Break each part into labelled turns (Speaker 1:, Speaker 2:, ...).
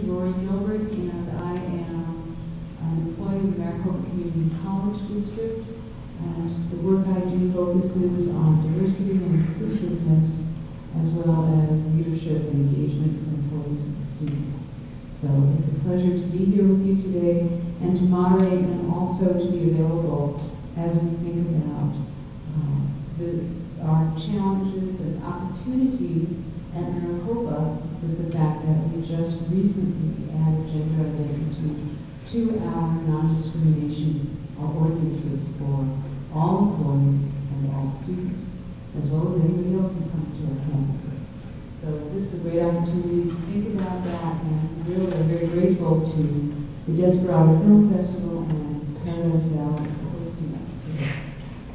Speaker 1: Rory Gilbert, and I am an employee of the Maricopa Community College District. And the work I do focuses on diversity and inclusiveness, as well as leadership and engagement for employees and students. So it's a pleasure to be here with you today and to moderate and also to be available as we think about our challenges and opportunities at Maricopa with the fact that we just recently added gender identity to our non-discrimination ordinances for all employees and all students, as well as anybody else who comes to our campuses. So this is a great opportunity to think about that, and really are very grateful to the Depserado Film Festival and Paradise Valley for hosting us today.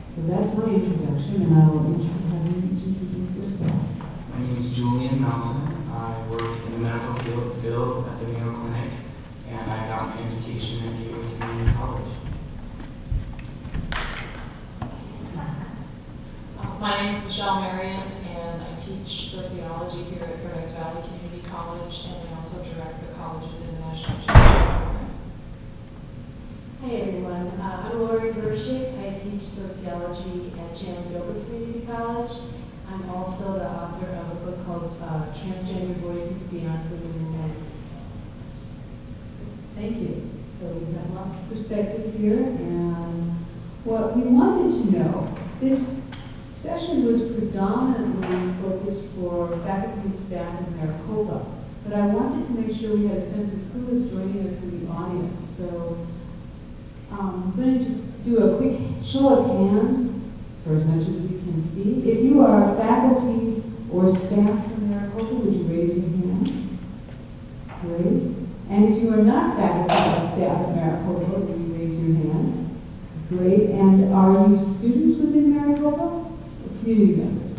Speaker 1: So that's my introduction, and I will have you introduce yourselves.
Speaker 2: My name is Julian Nelson. I work in the medical field at the Mayo Clinic, and I got my education at Gateway Community College.
Speaker 3: My name is Michelle Marion, and I teach sociology here at Paradise Valley Community College, and I also direct the college's international exchange program.
Speaker 4: Hi everyone, I'm Lori Bershik. I teach sociology at Shenandoah Community College. I'm also the author of a book called Transgendered Voices Beyond Women and Men.
Speaker 1: Thank you. So we've got lots of perspectives here, and what we wanted to know, this session was predominantly focused for faculty and staff in Maricopa, but I wanted to make sure we had a sense of who is joining us in the audience. So I'm going to just do a quick show of hands for as much as we can see. If you are faculty or staff from Maricopa, would you raise your hand? Great. And if you are not faculty or staff at Maricopa, would you raise your hand? Great. And are you students within Maricopa? Community members?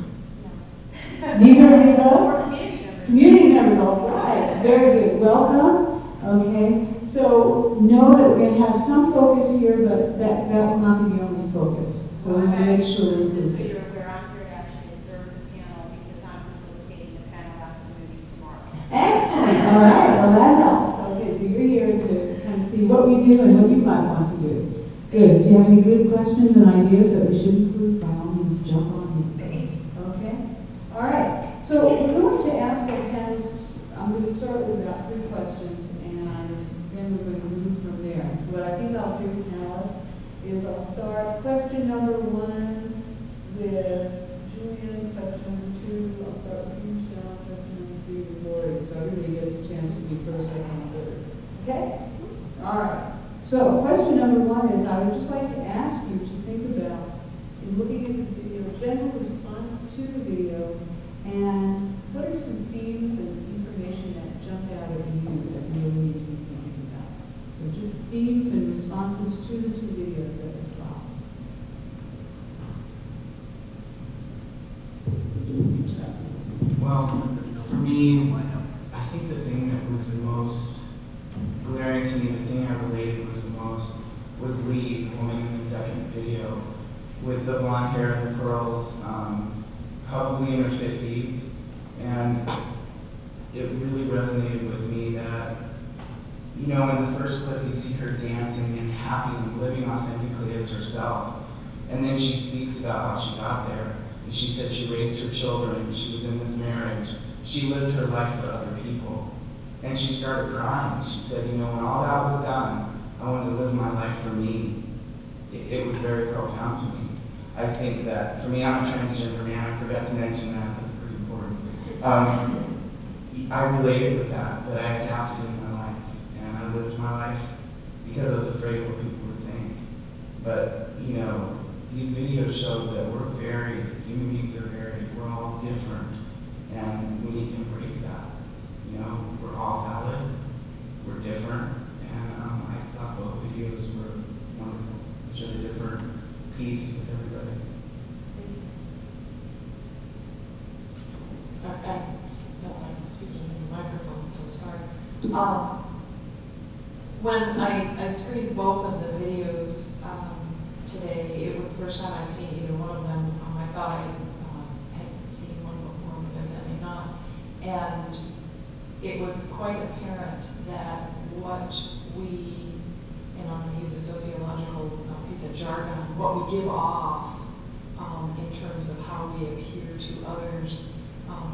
Speaker 1: No. Neither of the above?
Speaker 4: Or community members.
Speaker 1: Community members, all right. Very good. Welcome. Okay. So know that we're going to have some focus here, but that will not be the only focus. So we're going to make sure we're
Speaker 5: Just so
Speaker 1: inclusive.
Speaker 5: you're aware, I'm here to actually observe the panel because I'm facilitating the panel after the movies tomorrow.
Speaker 1: Excellent. All right. Well, that helps. Okay. So you're here to kind of see what we do and what you might want to do. Good. Do you have any good questions and ideas that we should include? By all means, jump on. Okay. All right. So we're going to ask our panelists. I'm going to start with about 3 questions, and then we're going to move from there. So what I think I'll do, panelists, is I'll start question number 1 with Julian. Question number 2, I'll start with you, Michelle. Question number 3 with Lori. So everybody gets a chance to be first, second, and third. Okay. All right. So question number 1 is I would just like to ask you to think about, in looking at the video, general response to the video, and what are some themes and information that jumped out at you that you really need to be thinking about? So just themes and responses to the 2 videos that we saw.
Speaker 2: Well, for me, I think the thing that was the most glaring to me, the thing I related with the most, was Lee, the woman in the second video, with the blonde hair and the pearls, probably in her 50s, and it really resonated with me that, you know, in the first clip you see her dancing and happy and living authentically as herself, and then she speaks about how she got there, and she said she raised her children, she was in this marriage, she lived her life for other people, and she started crying. She said, you know, when all that was done, I wanted to live my life for me. It was very profound to me. I think that, for me, I'm a transgender man, I forgot to mention that, that's pretty important. I related with that I adapted in my life, and I lived my life because I was afraid of what people would think. But, you know, these videos show that we're varied, human beings are varied, we're all different, and we need to embrace that. You know, we're all valid, we're different, and I thought both videos were wonderful. They showed a different piece with everybody.
Speaker 3: Sorry, I don't like speaking in the microphone, so sorry. When I screened both of the videos today, it was the first time I'd seen either one of them. I thought I had seen one before, but evidently not. And it was quite apparent that what we, and I'm going to use a sociological piece of jargon, what we give off in terms of how we appear to others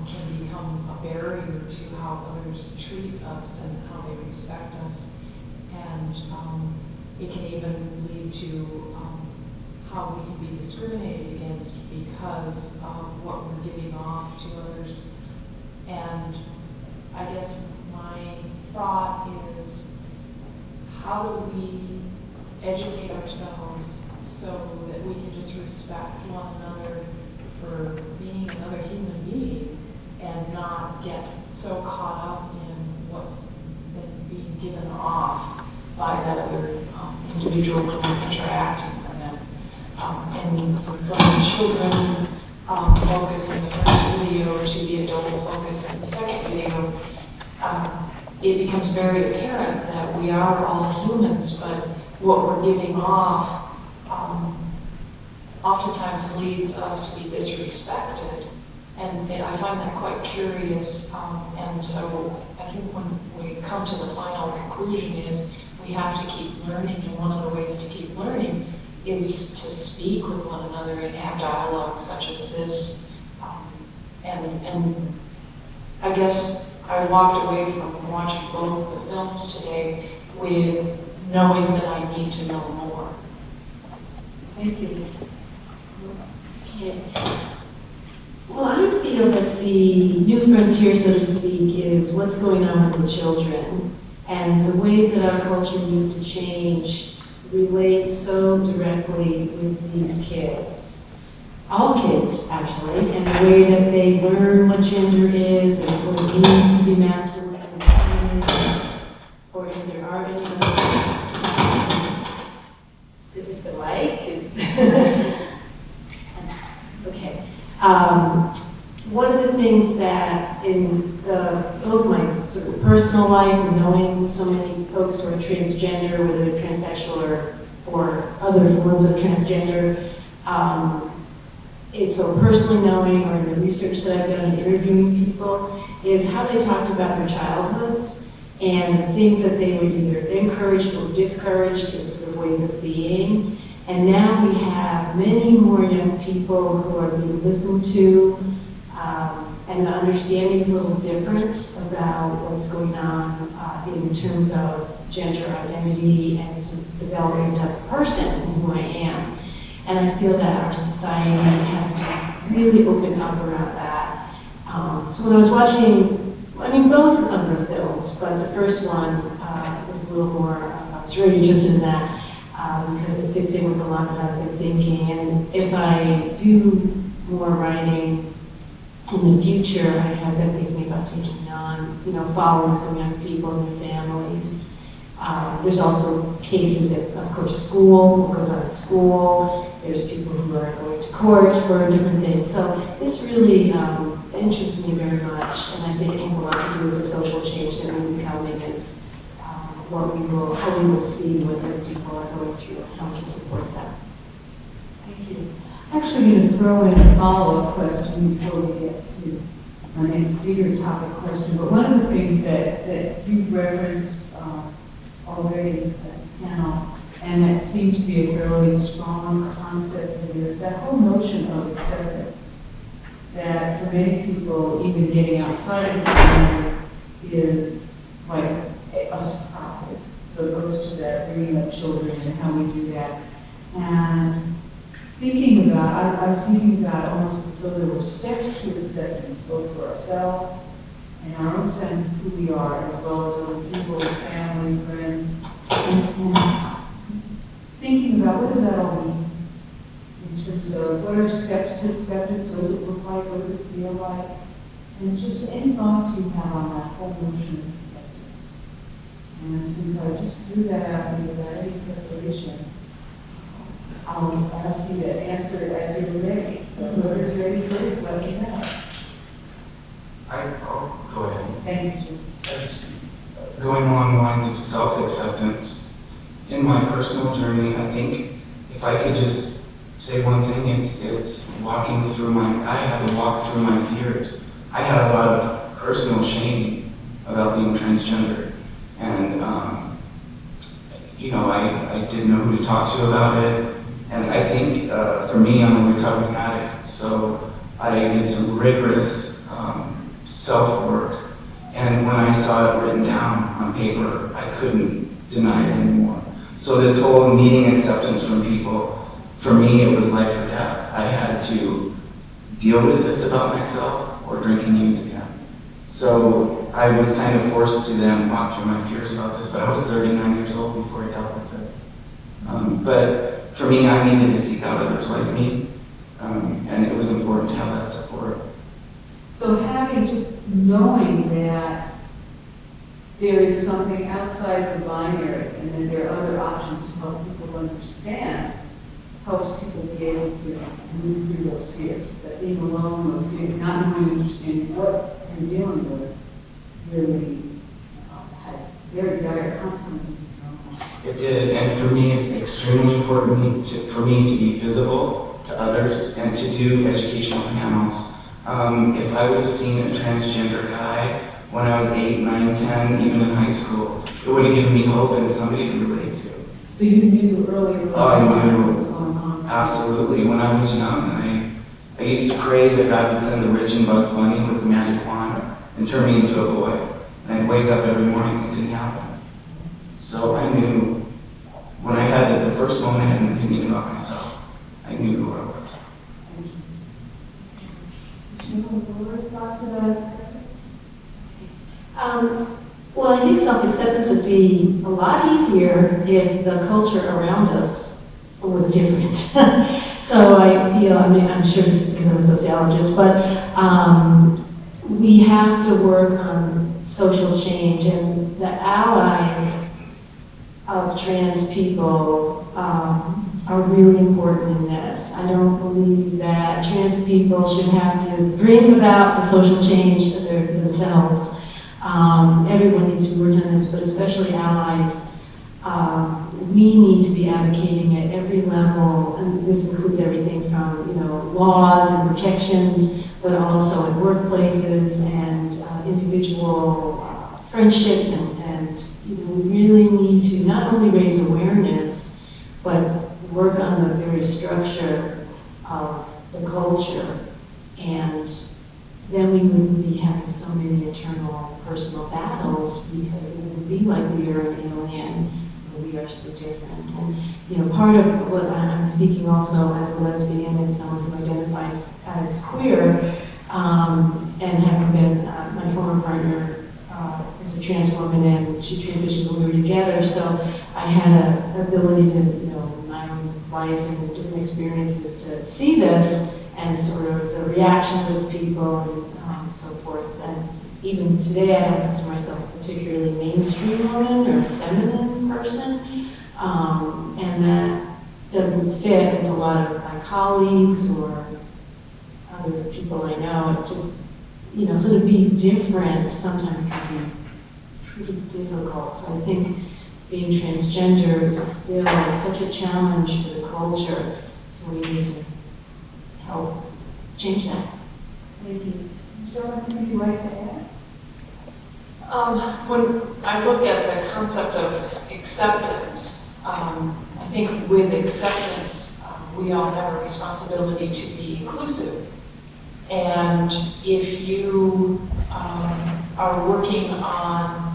Speaker 3: can become a barrier to how others treat us and how they respect us. And it can even lead to how we can be discriminated against because of what we're giving off to others. And I guess my thought is, how do we educate ourselves so that we can just respect one another for being another human being and not get so caught up in what's been being given off by that other individual when we're interacting with them. And from the children focus in the first video to the adult focus in the second video, it becomes very apparent that we are all humans, but what we're giving off oftentimes leads us to be disrespected. And I find that quite curious. And so I think when we come to the final conclusion is we have to keep learning, and one of the ways to keep learning is to speak with one another and have dialogue such as this. And I guess I walked away from watching both of the films today with knowing that I need to know more.
Speaker 4: Thank you. Okay. Well, I feel that the new frontier, so to speak, is what's going on with the children, and the ways that our culture needs to change relate so directly with these kids. All kids, actually, and the way that they learn what gender is and what it means to be masculine and feminine, or if there are any other. This is the mic. Okay. One of the things that in both my sort of personal life and knowing so many folks who are transgender, whether they're transsexual or other forms of transgender, it's so personally knowing, or in the research that I've done in interviewing people, is how they talked about their childhoods and the things that they were either encouraged or discouraged in sort of ways of being. And now we have many more young people who are being listened to, and the understanding is a little different about what's going on in terms of gender identity and sort of developing the type of person and who I am. And I feel that our society has to really open up around that. So when I was watching, I mean, both of the films, but the first one was a little more, I was really interested in that. Because it fits in with a lot that I've been thinking. And if I do more writing in the future, I have been thinking about taking on, following some young people and their families. There's also cases at, of course, school, what goes on at school. There's people who are going to court for different things. So this really interests me very much, and I think it has a lot to do with the social change that we're becoming as how we will see what other people are going through and how we can support them.
Speaker 1: Thank you. I'm actually going to throw in a follow-up question before we get to my next bigger topic question. But one of the things that you've referenced already as a panel, and that seemed to be a fairly strong concept in is that whole notion of acceptance. That for many people, even getting outside of the family is like a surprise. So it goes to that bringing up children and how we do that. And thinking about, I was thinking about almost as though there were steps to acceptance, both for ourselves and our own sense of who we are, as well as other people, family, friends. And thinking about what does that all mean in terms of what are steps to acceptance, what does it look like, what does it feel like, and just any thoughts you have on that whole notion of acceptance. And since I just threw that out and without any preparation, I'll ask you to answer it as you're ready. So whoever's ready first, let me know.
Speaker 2: I'll go ahead.
Speaker 1: Thank you.
Speaker 2: As going along the lines of self-acceptance, in my personal journey, I think if I could just say one thing, it's walking through I had to walk through my fears. I had a lot of personal shame about being transgender. And, you know, I didn't know who to talk to about it. And I think, for me, I'm a recovering addict, so I did some rigorous self-work. And when I saw it written down on paper, I couldn't deny it anymore. So this whole needing acceptance from people, for me, it was life or death. I had to deal with this about myself or drink and use again. So I was kind of forced to then walk through my fears about this, but I was 39 years old before I dealt with it. But for me, I needed to seek out others like me, and it was important to have that support.
Speaker 1: So having, just knowing that there is something outside the binary and that there are other options to help people understand, helps people be able to move through those fears. That being alone or fear, not knowing and understanding what you're dealing with really had very dire consequences.
Speaker 2: It did, and for me, it's extremely important for me to be visible to others and to do educational panels. If I would have seen a transgender guy when I was 8, 9, 10, even in high school, it would have given me hope and somebody to relate to.
Speaker 1: So you knew earlier what was going on?
Speaker 2: Absolutely. When I was young, I used to pray that God would send the rich and Bugs Bunny with the magic wand and turn me into a boy. And I'd wake up every morning and it didn't happen. So I knew, when I had the first moment I had an opinion about myself, I knew who I was.
Speaker 1: Do you have more thoughts about acceptance?
Speaker 4: Well, I think self-acceptance would be a lot easier if the culture around us was different. So I feel, I mean, I'm sure this is because I'm a sociologist, but we have to work on social change, and the allies of trans people are really important in this. I don't believe that trans people should have to bring about the social change themselves. Everyone needs to be working on this, but especially allies. We need to be advocating at every level, and this includes everything from, you know, laws and protections, but also at workplaces and individual friendships, and you know, we really need to not only raise awareness, but work on the very structure of the culture, and then we wouldn't be having so many internal personal battles, because it would be like we are an alien, and we are so different. And you know, part of what I'm speaking also as a lesbian and someone who identifies as queer, and having been my former partner is a trans woman, and she transitioned when we were together, so I had an ability to, you know, my own life and different experiences to see this and sort of the reactions of people and so forth. And even today, I don't consider myself a particularly mainstream woman or feminine person, and that doesn't fit with a lot of my colleagues or other people I know. It just, you know, sort of being different sometimes can be pretty difficult. So I think being transgender is still such a challenge for the culture, so we need to help change that.
Speaker 1: Thank you. Michelle, anything you'd like to add?
Speaker 3: When I look at the concept of acceptance, I think with acceptance, we all have a responsibility to be inclusive. And if you are working on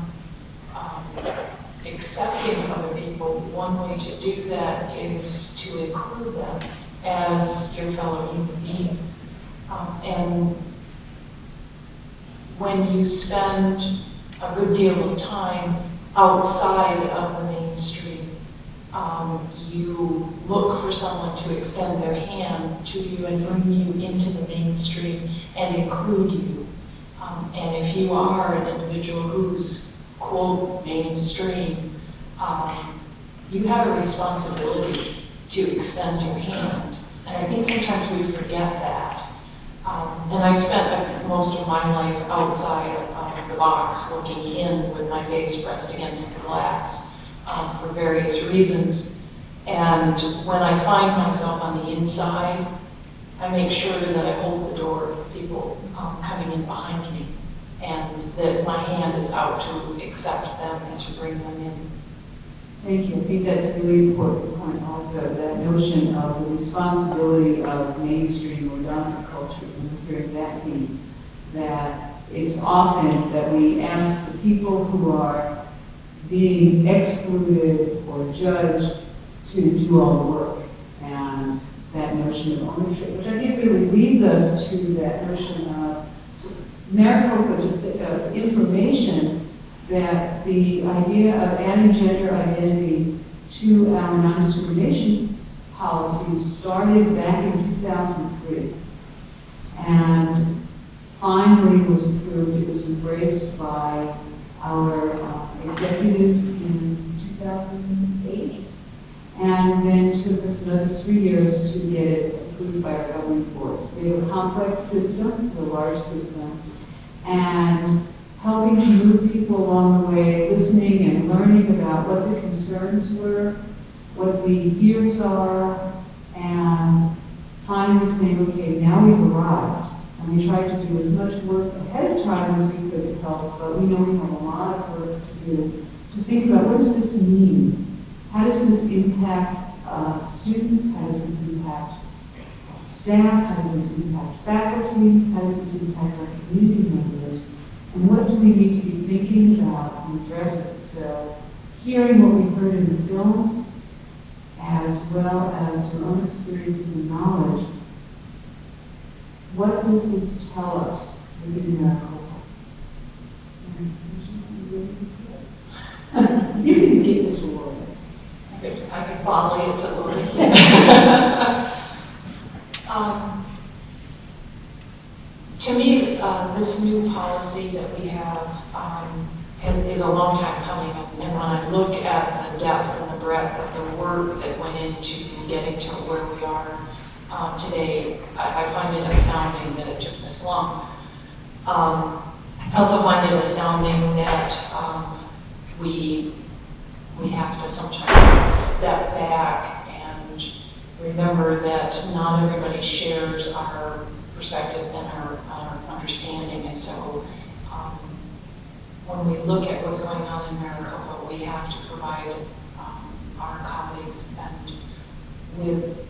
Speaker 3: accepting other people, one way to do that is to include them as your fellow human being. And when you spend a good deal of time outside of the mainstream, you look for someone to extend their hand to you and bring you into the mainstream and include you. And if you are an individual who's, quote, mainstream, you have a responsibility to extend your hand. And I think sometimes we forget that. And I spent most of my life outside of the box, looking in with my face pressed against the glass for various reasons. And when I find myself on the inside, I make sure that I hold the door for people coming in behind me. and that my hand is out to accept them and to bring them in.
Speaker 1: Thank you. I think that's a really important point also, that notion of the responsibility of mainstream or dominant culture, and hearing that theme, that it's often that we ask the people who are being excluded or judged to do all the work. And that notion of ownership, which I think really leads us to that notion of Maricopa, just information that the idea of adding gender identity to our non-discrimination policies started back in 2003. And finally was approved, it was embraced by our executives in 2008. And then took us another 3 years to get it approved by our governing boards. We have a complex system, a large system, and helping to move people along the way, listening and learning about what the concerns were, what the fears are, and finally saying, okay, now we've arrived. And we tried to do as much work ahead of time as we could to help, but we know we have a lot of work to do to think about what does this mean? How does this impact students? How does this impact staff? How does this impact faculty? How does this impact our community members? And what do we need to be thinking about and addressing? So hearing what we heard in the films, as well as your own experiences and knowledge, what does this tell us within Maricopa? You can get it to Lori.
Speaker 3: I could volley it to Lori. To me, this new policy that we have is a long time coming. And when I look at the depth and the breadth of the work that went into getting to where we are today, I find it astounding that it took this long. I also find it astounding that we have to sometimes step back and remember that not everybody shares our perspective and our understanding. And so when we look at what's going on in Maricopa, we have to provide our colleagues and with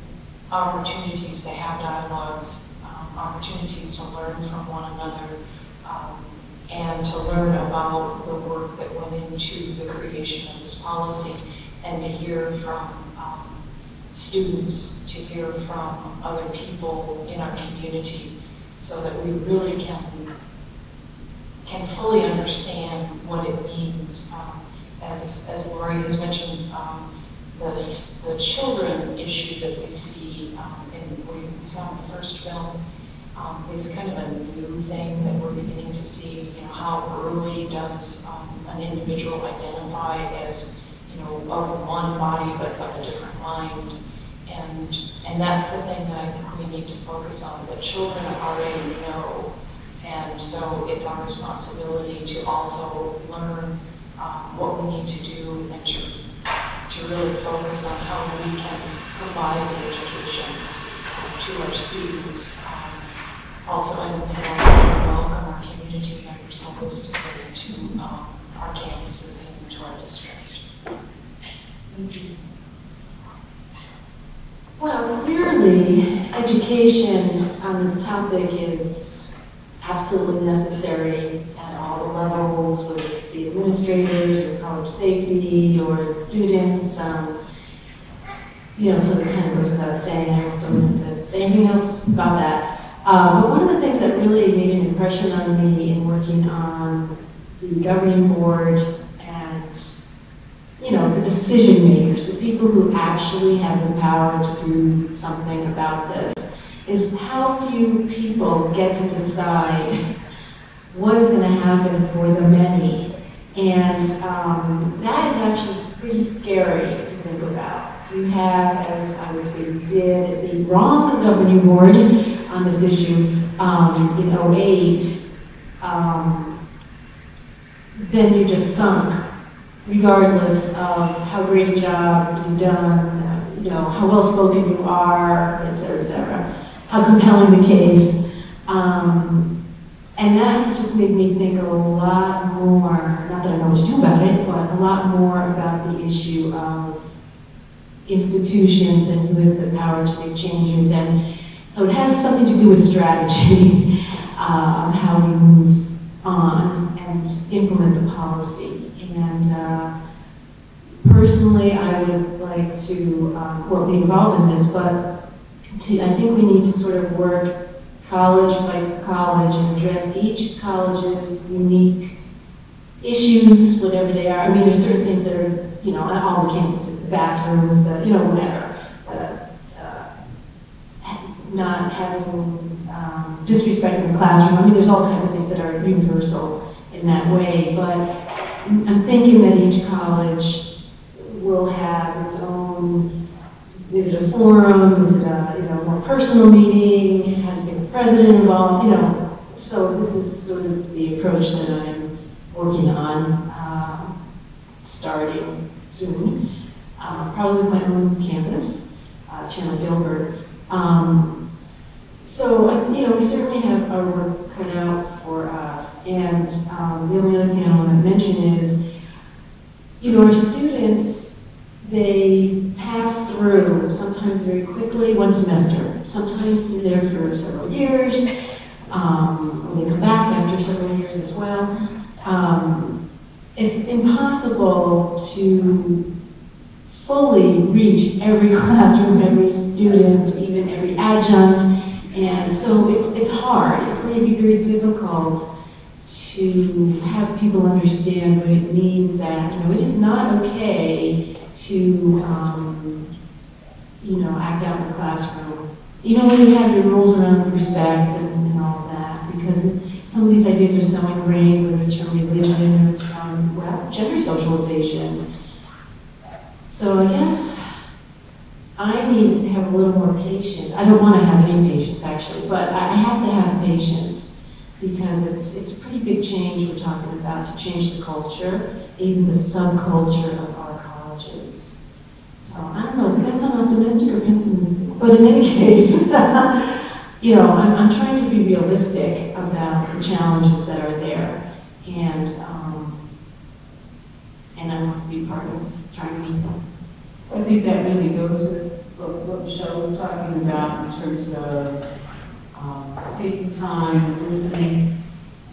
Speaker 3: opportunities to have dialogues, opportunities to learn from one another, and to learn about the work that went into the creation of this policy, and to hear from students, to hear from other people in our community, so that we really can fully understand what it means. As Lori has mentioned, the children issue that we see, and we saw in the first film, is kind of a new thing that we're beginning to see. You know, how early does an individual identify as, you know, of one body but of a different mind? And that's the thing that I think we need to focus on. The children already know, and so it's our responsibility to also learn what we need to do and to really focus on how we can provide the education to our students. Also, and also welcome our community members holistically to our campuses and to our district. Thank you.
Speaker 4: Well, clearly, education on this topic is absolutely necessary at all the levels, whether it's the administrators or college safety or the students. You know, so it kind of goes without saying. I almost don't need to say anything else about that. But one of the things that really made an impression on me in working on the governing board and, you know, the decision makers, the people who actually have the power to do something about this, is how few people get to decide what is going to happen for the many. And that is actually pretty scary to think about. You have, as I would say we did, the wrong governing board on this issue in 2008, then you just sunk, regardless of how great a job you've done, you know, how well spoken you are, et cetera, how compelling the case. And that has just made me think a lot more, not that I know what to do about it, but a lot more about the issue of institutions and who has the power to make changes. And so it has something to do with strategy on how we move on and implement the policy. And personally, I would like to, well, be involved in this, but I think we need to sort of work college by college and address each college's unique issues, whatever they are. I mean, there's certain things that are, you know, on all the campuses, the bathrooms, the, you know, whatever. Not having disrespect in the classroom. I mean, there's all kinds of things that are universal in that way, but I'm thinking that each college will have its own, is it a forum, is it a, you know, more personal meeting, how to get the president involved, you know. So this is sort of the approach that I'm working on, starting soon, probably with my own campus, Chandler Gilbert. So, you know, we certainly have our work cut out for us. And the only other thing I want to mention is, you know, our students, they pass through, sometimes very quickly, one semester. Sometimes they're there for several years, or they come back after several years as well. It's impossible to fully reach every classroom, every student, even every adjunct. And so it's hard. It's going to be very difficult to have people understand what it means that, you know, it is not okay to, you know, act out in the classroom, even when you have your rules around respect and all that, because some of these ideas are so ingrained, whether it's from religion or it's from, well, gender socialization. So I guess I need to have a little more patience. I don't want to have any patience, actually, but I have to have patience because it's a pretty big change we're talking about, to change the culture, even the subculture of our colleges. So I don't know, did that sound optimistic or pessimistic? But in any case, you know, I'm trying to be realistic about the challenges that are there, and I want to be part of trying to meet them.
Speaker 1: So I think that really goes with what Michelle was talking about in terms of taking time, listening,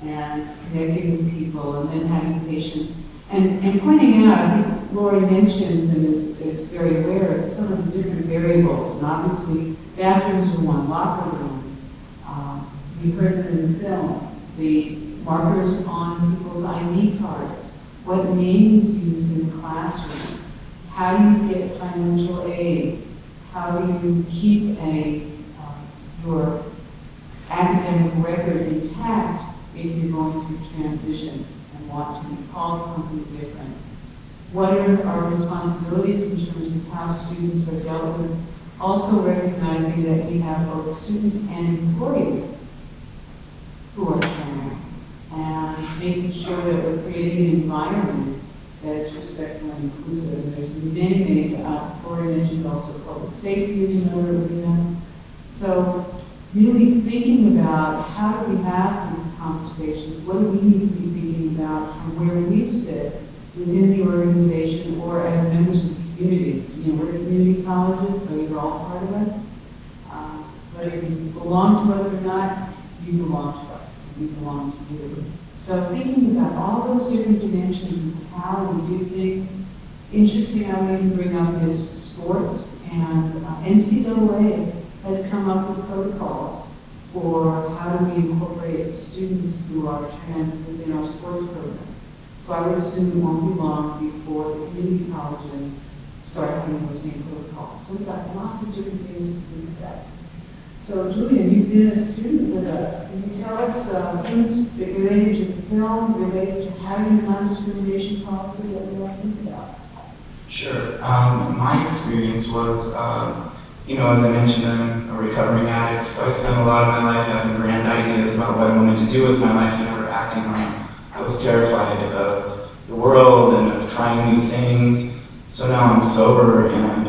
Speaker 1: and connecting with people, and then having patience. And pointing out, I think Lori mentions and is very aware of some of the different variables. And obviously, bathrooms are one, locker rooms. We heard them in the film. The markers on people's ID cards. What name is used in the classroom. How do you get financial aid? How do you keep your academic record intact if you're going through transition and want to be called something different? What are our responsibilities in terms of how students are dealt with? Also recognizing that we have both students and employees who are trans, and making sure that we're creating an environment that is respectful and inclusive. And there's many, Lori mentioned also public safety is another arena. So really thinking about how do we have these conversations, what do we need to be thinking about from where we sit within the organization or as members of the community. You know, we're community colleges, so you're all part of us. Whether you belong to us or not, you belong to us, we belong to you. So thinking about all those different dimensions of how we do things. Interesting, I would even bring up is sports, and NCAA has come up with protocols for how do we incorporate students who are trans within our sports programs. So I would assume it won't be long before the community colleges start having those same protocols. So we've got lots of different things to do with that. So Julia, you've been a student with us. Can you tell us things related to the film, related to having a non-discrimination policy that we all think about?
Speaker 2: Sure. My experience was, you know, as I mentioned, I'm a recovering addict, so I spent a lot of my life having grand ideas about what I wanted to do with my life and never acting on it. I was terrified of the world and of trying new things. So now I'm sober, and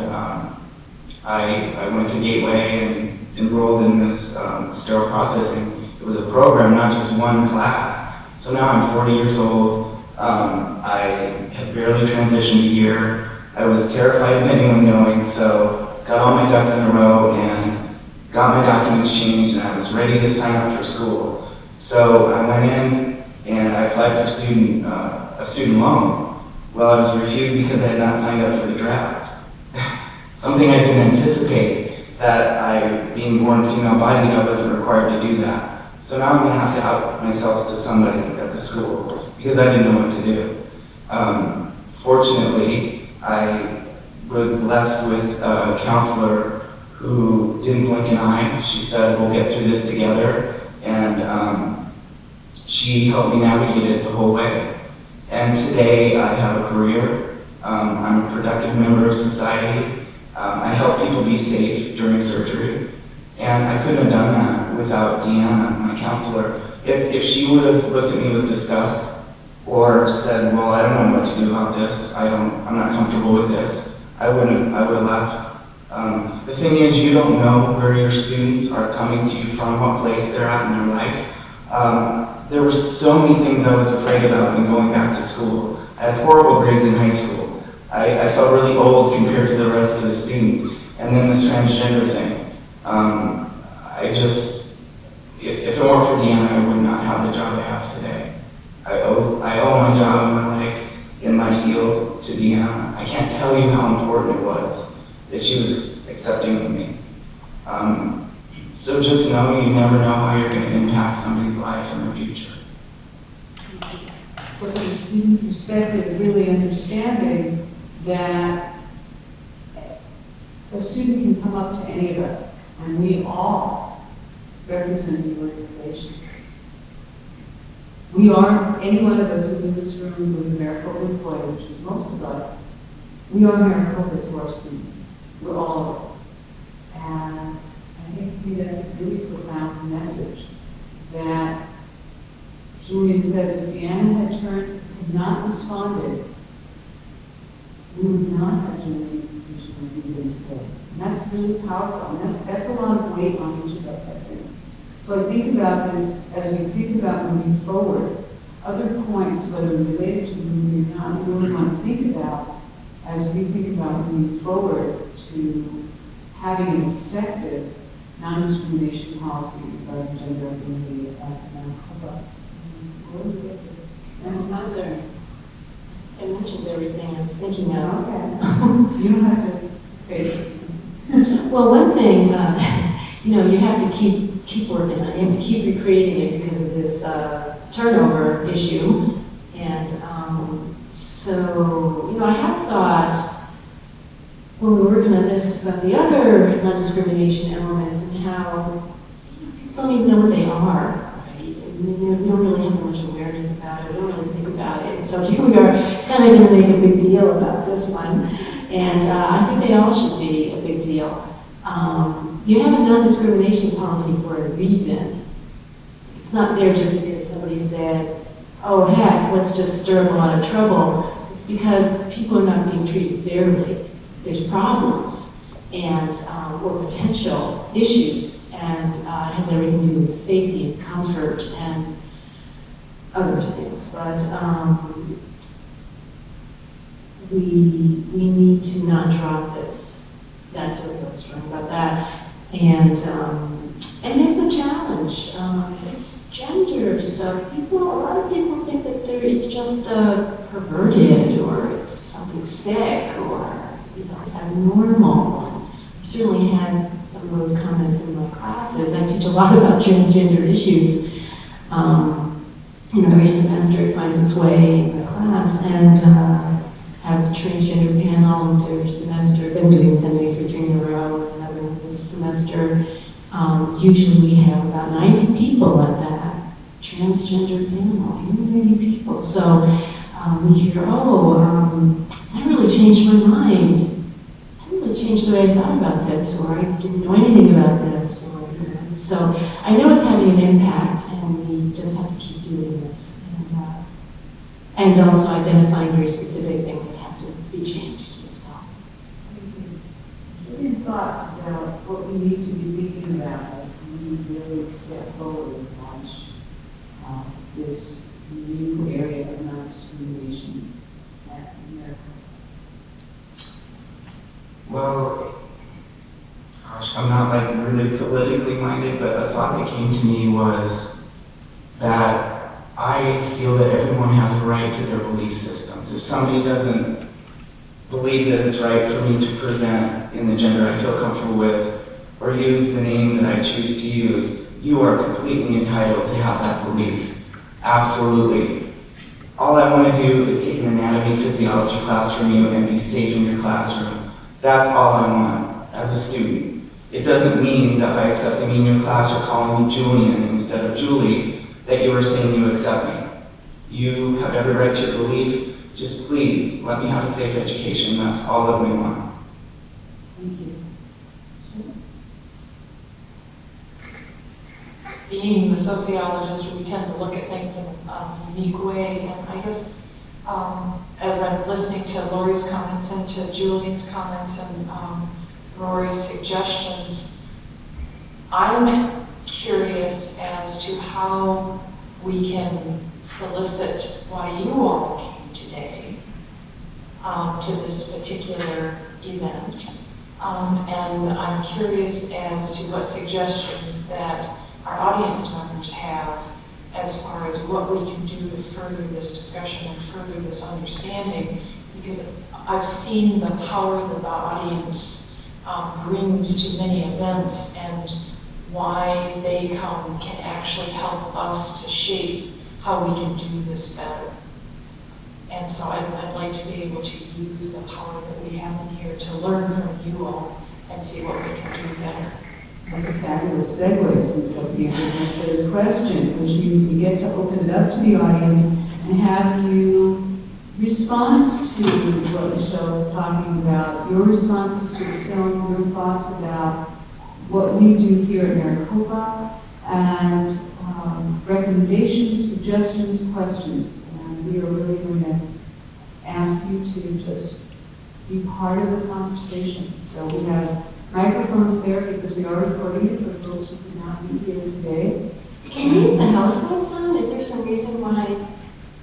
Speaker 2: I went to Gateway and enrolled in this sterile processing. It It was a program, not just one class. So now I'm 40 years old. I had barely transitioned a year. I was terrified of anyone knowing, so got all my ducks in a row and got my documents changed, and I was ready to sign up for school. So I went in and I applied for a student loan. Well, I was refused because I had not signed up for the draft. Something I didn't anticipate, that being born female-bodied, I wasn't required to do that. So now I'm going to have to out myself to somebody at the school because I didn't know what to do. Fortunately, I was blessed with a counselor who didn't blink an eye. She said, we'll get through this together, and she helped me navigate it the whole way. And today I have a career. I'm a productive member of society. I help people be safe during surgery. And I couldn't have done that without Deanna, my counselor. If she would have looked at me with disgust or said, well, I don't know what to do about this, I'm not comfortable with this, I would have left. The thing is, you don't know where your students are coming to you from, what place they're at in their life. There were so many things I was afraid about in going back to school. I had horrible grades in high school. I felt really old compared to the rest of the students. And then this transgender thing. If it weren't for Deanna, I would not have the job I have today. I owe my job and my life in my field to Deanna. I can't tell you how important it was that she was accepting of me. So just know you never know how you're going to impact somebody's life in the future.
Speaker 1: So from a student perspective, really understanding that a student can come up to any of us, and we all represent the organization. We aren't, any one of us who's in this room who's a Maricopa employee, which is most of us, we are Maricopa to our students. We're all of them. And I think to me that's a really profound message that Julian says if Deanna had not responded, we would not have Julian in the position where he's in today. And that's really powerful. And that's a lot of weight on each of us, I think. So I think about this as we think about moving forward. Other points, whether related to moving or not, we really want to think about as we think about moving forward to having an effective non-discrimination policy regarding gender identity at Maricopa. Where do we get to? That's my turn.
Speaker 4: I mentioned everything I was thinking of.
Speaker 1: Okay. You don't have to face it.
Speaker 4: Well, one thing, you have to keep working on it. You have to keep recreating it because of this turnover issue. And so, I have thought when we were working on this about the other non-discrimination elements and how people don't even know what they are. We don't really have much awareness about it. We don't really think about it. And so here we are kind of going to make a big deal about this one. And I think they all should be a big deal. You have a non-discrimination policy for a reason. It's not there just because somebody said, oh heck, let's just stir up a lot of trouble. It's because people are not being treated fairly. There's problems and or potential issues, and it has everything to do with safety and comfort and other things. But we need to not drop this. I feel really strong about that. And it's a challenge. This gender stuff, a lot of people think that it's just perverted or it's something sick or it's abnormal. I've certainly had some of those comments in my classes. I teach a lot about transgender issues. Every semester it finds its way in the class, and have a transgender panel almost every semester. I've been doing something for 3 in a row, and another one this semester. Usually we have about 90 people at that transgender panel, 90 people. So we hear, that really changed my mind. That really changed the way I thought about this, or I didn't know anything about this. So I know it's having an impact, and we just have to keep doing this. And also identifying very specific things that have to be changed as well.
Speaker 1: What are your thoughts about what we need to be thinking about as we really step forward in life? this new area of non-discrimination at America?
Speaker 2: Well, gosh, I'm not like really politically minded, but a thought that came to me was that I feel that everyone has a right to their belief systems. If somebody doesn't believe that it's right for me to present in the gender I feel comfortable with, or use the name that I choose to use, you are completely entitled to have that belief. Absolutely. All I want to do is take an anatomy physiology class from you and be safe in your classroom. That's all I want as a student. It doesn't mean that by accepting me in your class or calling me Julian instead of Julie, that you are saying you accept me. You have every right to your belief. Just please let me have a safe education. That's all that we want.
Speaker 1: Thank you.
Speaker 3: Being the sociologist, we tend to look at things in a unique way, and I guess as I'm listening to Lori's comments and to Julian's comments and Rory's suggestions, I'm curious as to how we can solicit why you all came today to this particular event. And I'm curious as to what suggestions that our audience members have as far as what we can do to further this discussion and further this understanding, because I've seen the power that the audience brings to many events, and why they come can actually help us to shape how we can do this better. And so I'd like to be able to use the power that we have in here to learn from you all and see what we can do better.
Speaker 1: That's a fabulous segue, since that's the answer to my third question, which means we get to open it up to the audience and have you respond to what Michelle was talking about, your responses to the film, your thoughts about what we do here at Maricopa, and recommendations, suggestions, questions. And we are really going to ask you to just be part of the conversation. So we have microphones there because we are recording it for folks who could not be here today.
Speaker 4: Can we have the house lights on? Is there some reason why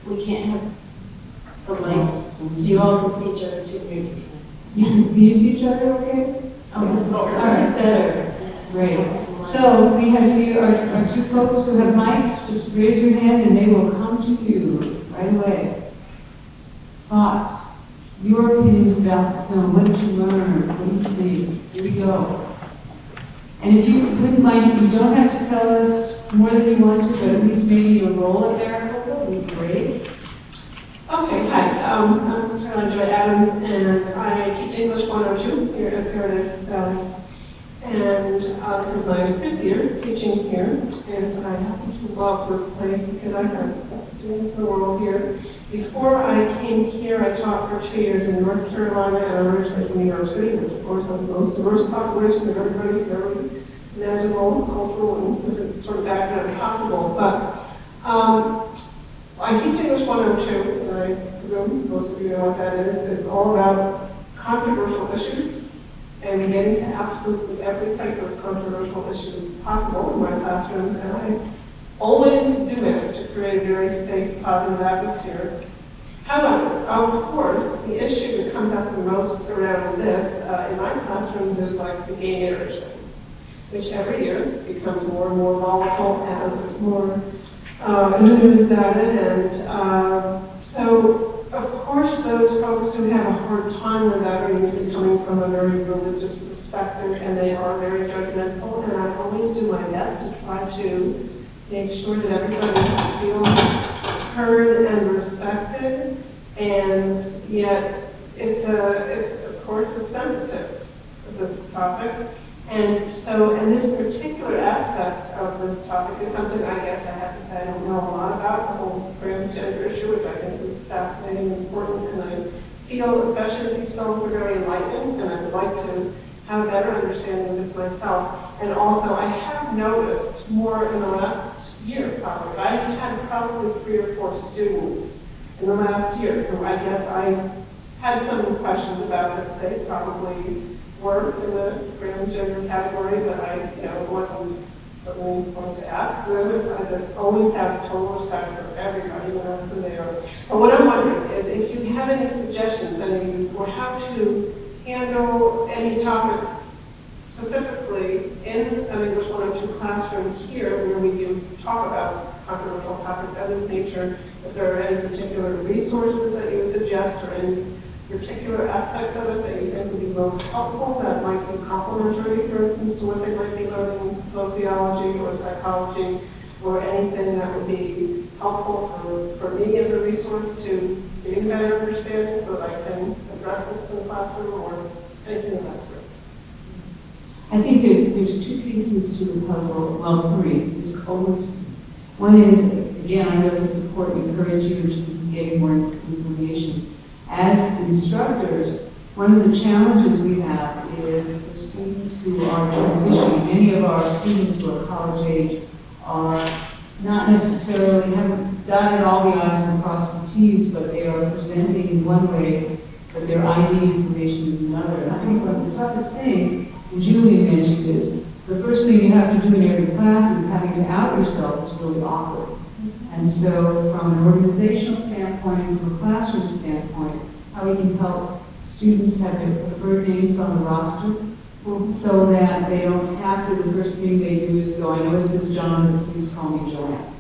Speaker 4: we can't have the lights so you all can see each other too?
Speaker 1: Can you see each other okay?
Speaker 4: Oh, this is better.
Speaker 1: Great. So we have our two folks who have mics. Just raise your hand and they will come to you right away. Thoughts, your opinions about the film. What did you learn? What do you think? Here we go. And if you wouldn't mind, you don't have to tell us more than you want to, but at least maybe your role at Maricopa would be great.
Speaker 6: Okay, hi. I'm Caroline Joy Adams, and I teach English 102 here at Paradise Valley. And this is my 5th year teaching here, and I happen to love this place because I have the best students in the world here. Before I came here, I taught for 2 years in North Carolina, and I'm originally from New York City, which of course has the most diverse population of everybody, every imaginable, cultural, and different sort of background possible. But I teach English 102, and I presume most of you know what that is. It's all about controversial issues and getting to absolutely every type of controversial issue possible in my classroom, and I always do it to create a very safe, positive atmosphere. However, of course, the issue that comes up the most around this in my classrooms is like the gay marriage thing, which every year becomes more and more volatile as there's more in the news about it, and so of course those folks who have a hard time with that are usually coming from a very religious perspective, and they are very judgmental, and I always do my best to try to make sure that everybody feels heard and respected, and yet it's of course sensitive, this topic. And so, and this particular aspect of this topic is something I guess I have to say I don't know a lot about, the whole transgender issue, which I think is fascinating and important, and I feel, especially if these films are very enlightening, and I would like to have a better understanding of this myself. And also, I have noticed more in the last year, probably. I had probably 3 or 4 students in the last year who I guess I had some questions about it. They probably were in the transgender category, but I wasn't certainly want to ask them. I just always have total respect for everybody when I'm there. But what I'm wondering is if you have any suggestions, or how to handle any topics specifically in an English 102 classroom here where we do talk about controversial topics of this nature, if there are any particular resources that you would suggest or any particular aspects of it that you think would be most helpful that might be complementary, for instance, to what they might be learning in sociology or psychology, or anything that would be helpful for me as a resource to gain better understanding so that I can address it in the classroom or anything of that sort.
Speaker 1: I think there's two pieces to the puzzle, well, three. There's always, one is, again, I really support and encourage you in getting more information. As instructors, one of the challenges we have is for students who are transitioning. Many of our students who are college age are not necessarily, haven't dotted all the I's and crossed the T's, but they are presenting in one way, but their ID information is another. And I think one of the toughest things, and Julian mentioned is, the first thing you have to do in every class is having to out yourself is really awkward. And so from an organizational standpoint, from a classroom standpoint, how we can help students have their preferred names on the roster so that they don't have to, the first thing they do is go, I know this is John, but please call me Joanne.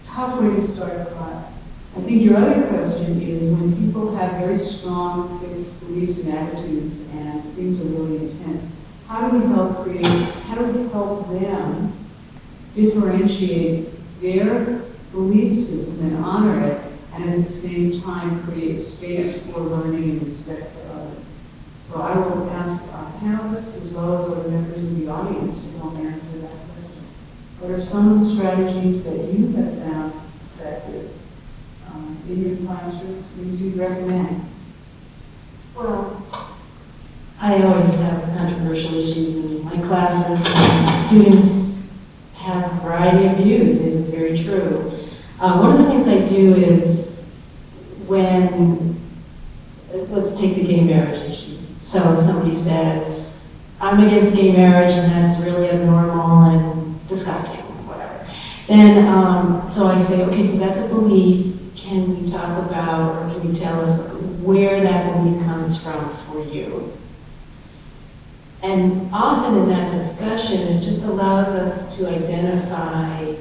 Speaker 1: Tough way to start a class. I think your other question is when people have very strong fixed beliefs and attitudes and things are really intense, how do we help them differentiate their belief system and honor it, and at the same time create space for learning and respect for others? So I will ask our panelists as well as other members of the audience to help answer that question. What are some of the strategies that you have found effective in your classrooms, things you'd recommend?
Speaker 4: Well, I always have controversial issues in my classes, and students have a variety of views. It is very true. One of the things I do is when, let's take the gay marriage issue. So somebody says, I'm against gay marriage and that's really abnormal and disgusting, whatever. Then, so I say, okay, so that's a belief. Can we talk about, or can you tell us where that belief comes from for you? And often in that discussion, it just allows us to identify,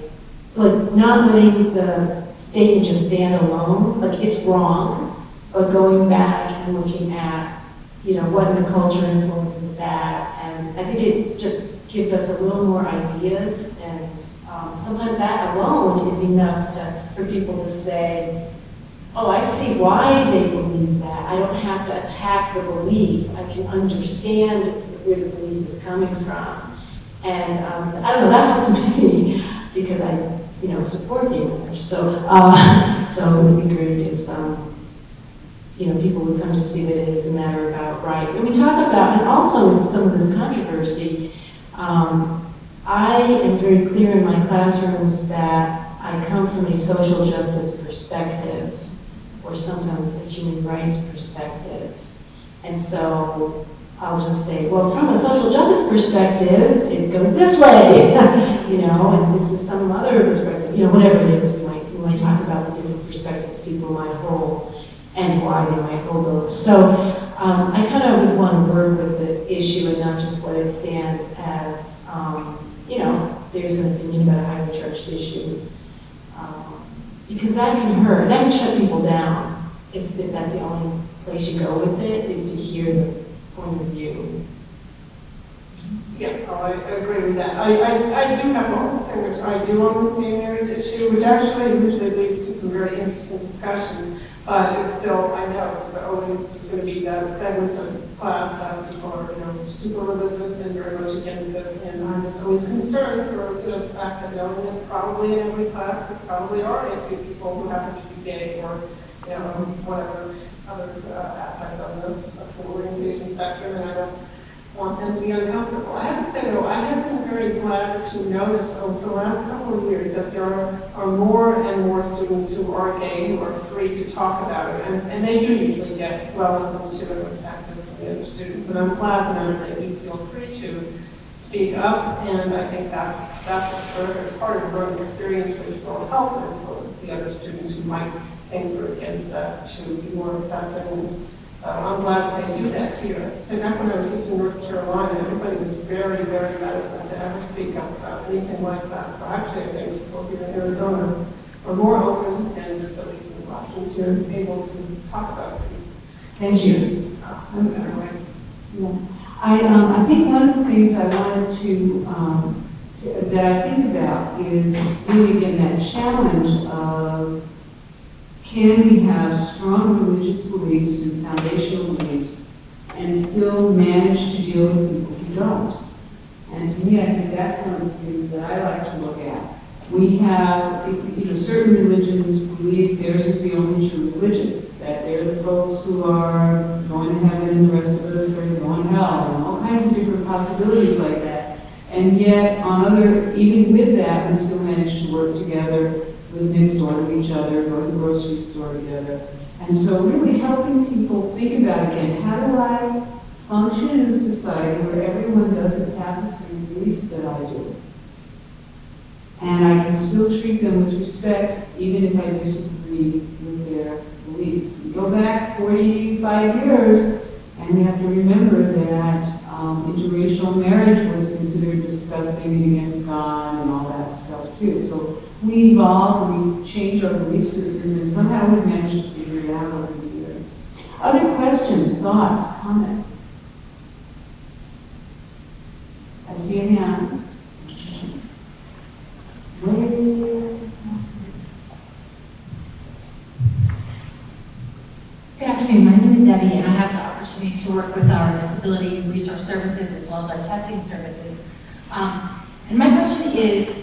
Speaker 4: like not letting the statement just stand alone, like it's wrong, but going back and looking at, you know, what in the culture influences that. And I think it just gives us a little more ideas, and sometimes that alone is enough for people to say, oh, I see why they believe that. I don't have to attack the belief. I can understand where the belief is coming from. And I don't know, that helps me because I, you know, support gay marriage. So, so it would be great if, you know, people would come to see that it is a matter about rights. And we talk about, and also with some of this controversy, I am very clear in my classrooms that I come from a social justice perspective, or sometimes a human rights perspective. And so I'll just say, well, from a social justice perspective, it goes this way, you know, and this is some other perspective, you know, whatever it is, we might talk about the different perspectives people might hold and why they might hold those. So I kind of would want to work with the issue and not just let it stand as, you know, there's an opinion about a highly charged issue. Because that can hurt, that can shut people down if that's the only place you go with it, is to hear the point of view.
Speaker 6: Yeah, I agree with that. I do have one thing which I do on this gay marriage issue, which actually usually leads to some very interesting discussion, but it's still, I know, there's always going to be that segment of class that people are, you know, super religious and very much against it, and I'm just always concerned for the fact that knowing that probably in every class there probably are a few people who happen to be gay or, you know, whatever other aspect of the sexual orientation spectrum, and I don't want them to be uncomfortable. I have to say though, I have been very glad to notice over the last couple of years that there are more and more students who are gay who are free to talk about it, and they do usually get well listened to and respected from the other students, and I'm glad now that they do feel free to speak up, and I think that's a terrific part of the learning experience for the oral health and for the other students who might think for kids that to be more accepting. So I'm glad that they do that here. So back when I was teaching in North Carolina, everybody was very, very reticent to ever speak up about anything like that. So actually, I think people here in Arizona are more open, and at least in the Washington, you're able to talk about these issues in a better way.
Speaker 1: Yeah. I think one of the things I wanted that I think about is really again that challenge of can we have strong religious beliefs and foundational beliefs and still manage to deal with people who don't? And to me, I think that's one of the things that I like to look at. We have, certain religions believe theirs is the only true religion, that they're the folks who are going to heaven and the rest of us are going to hell, and all kinds of different possibilities like that. And yet, even with that, we still manage to work together, live next door to each other, go to the grocery store together. And so really helping people think about, again, how do I function in a society where everyone doesn't have the same beliefs that I do? And I can still treat them with respect, even if I disagree with their beliefs. We go back 45 years, and we have to remember that interracial marriage was considered disgusting and against God and all that stuff too. So we evolve, we change our belief systems, and somehow we've managed to figure it out over the years. Other questions, thoughts, comments? I see a hand.
Speaker 7: Good afternoon, my name is Debbie, and I have the opportunity to work with our disability resource services as well as our testing services. And my question is,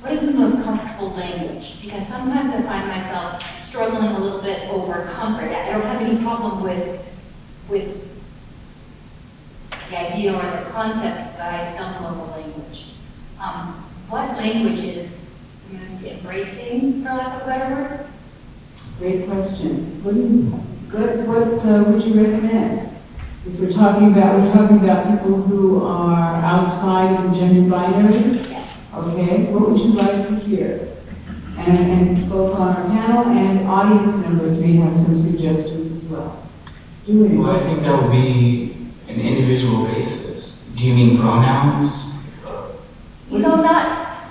Speaker 7: what is the most comfortable language? Because sometimes I find myself struggling a little bit over comfort. I don't have any problem with the idea or the concept, but I stumble over language. What language is the most embracing, for lack of a better word?
Speaker 1: Great question. What would you recommend? If we're talking about people who are outside of the gender binary?
Speaker 7: Yes.
Speaker 1: Okay, what would you like to hear? And both on our panel and audience members may have some suggestions as well.
Speaker 2: Well, I think that would be an individual basis. Do you mean pronouns?
Speaker 7: Not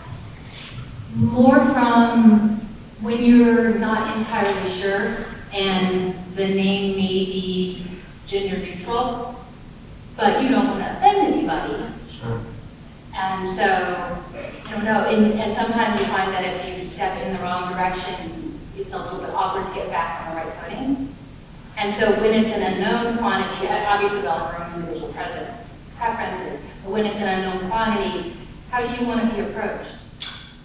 Speaker 7: more from when you're not entirely sure and the name may be gender neutral, but you don't want to offend anybody.
Speaker 2: Sure.
Speaker 7: And so, I don't know, and sometimes you find that if you step in the wrong direction, it's a little bit awkward to get back on the right footing. And so when it's an unknown quantity, obviously we all have our own individual preferences, but when it's an unknown quantity, how do you want to be approached?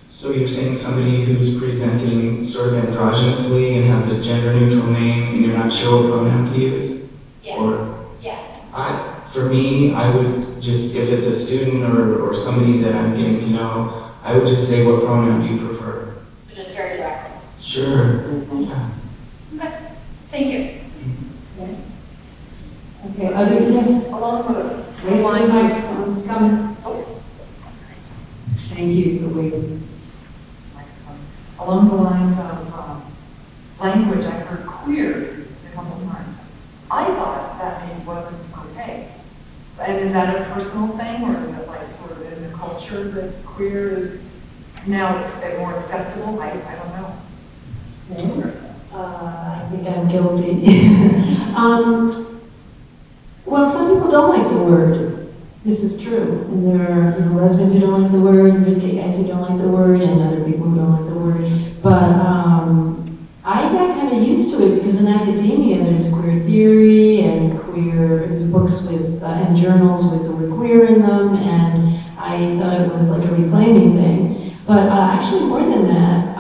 Speaker 2: So you're saying somebody who's presenting sort of androgynously and has a gender neutral name and you're not sure what pronoun to use?
Speaker 7: Yes.
Speaker 2: Or,
Speaker 7: yeah.
Speaker 2: For me, I would just, if it's a student or somebody that I'm getting to know, I would just say, what pronoun do you prefer?
Speaker 7: So just very directly.
Speaker 2: Sure. Yeah.
Speaker 7: Okay. Thank you.
Speaker 1: Okay, other, yes?
Speaker 8: Along the
Speaker 1: Wait,
Speaker 8: lines of,
Speaker 1: microphone's coming. Thank you for waiting.
Speaker 8: along the lines of language, I've heard queer used a couple times. I thought that maybe wasn't okay. And is that a personal thing, or is it like sort of in the culture that queer is now more acceptable? I don't know.
Speaker 4: I think I'm guilty. Well, some people don't like the word. This is true. And there are lesbians who don't like the word, and there's gay guys who don't like the word, and other people who don't like the word. But I got kind of used to it because in academia there's queer theory and there's books with and journals with the word queer in them, and I thought it was like a reclaiming thing. But actually more than that,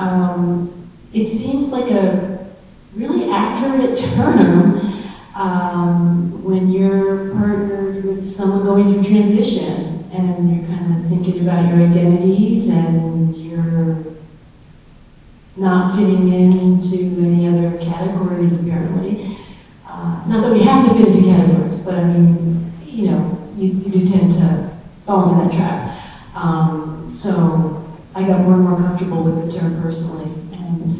Speaker 4: it seems like a really accurate term when you're partnered with someone going through transition and you're kind of thinking about your identities and you're not fitting into any other categories apparently. Not that we have to fit into categories, but I mean, you do tend to fall into that trap. So I got more and more comfortable with the term personally, and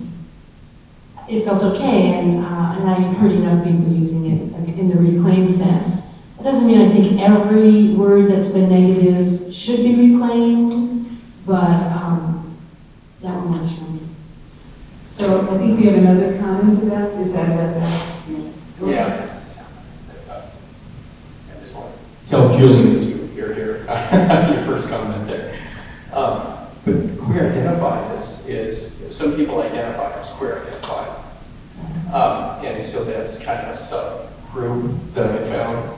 Speaker 4: it felt okay, and I heard enough people using it like, in the reclaim sense. That doesn't mean I think every word that's been negative should be reclaimed, but that one works for me.
Speaker 1: So I think we have another comment to that. Is that about that? Yes. Go ahead.
Speaker 9: I just want to tell Julie that you hear your first comment there. But queer identified is some people identify as queer identified. And so that's kind of a subgroup that I found.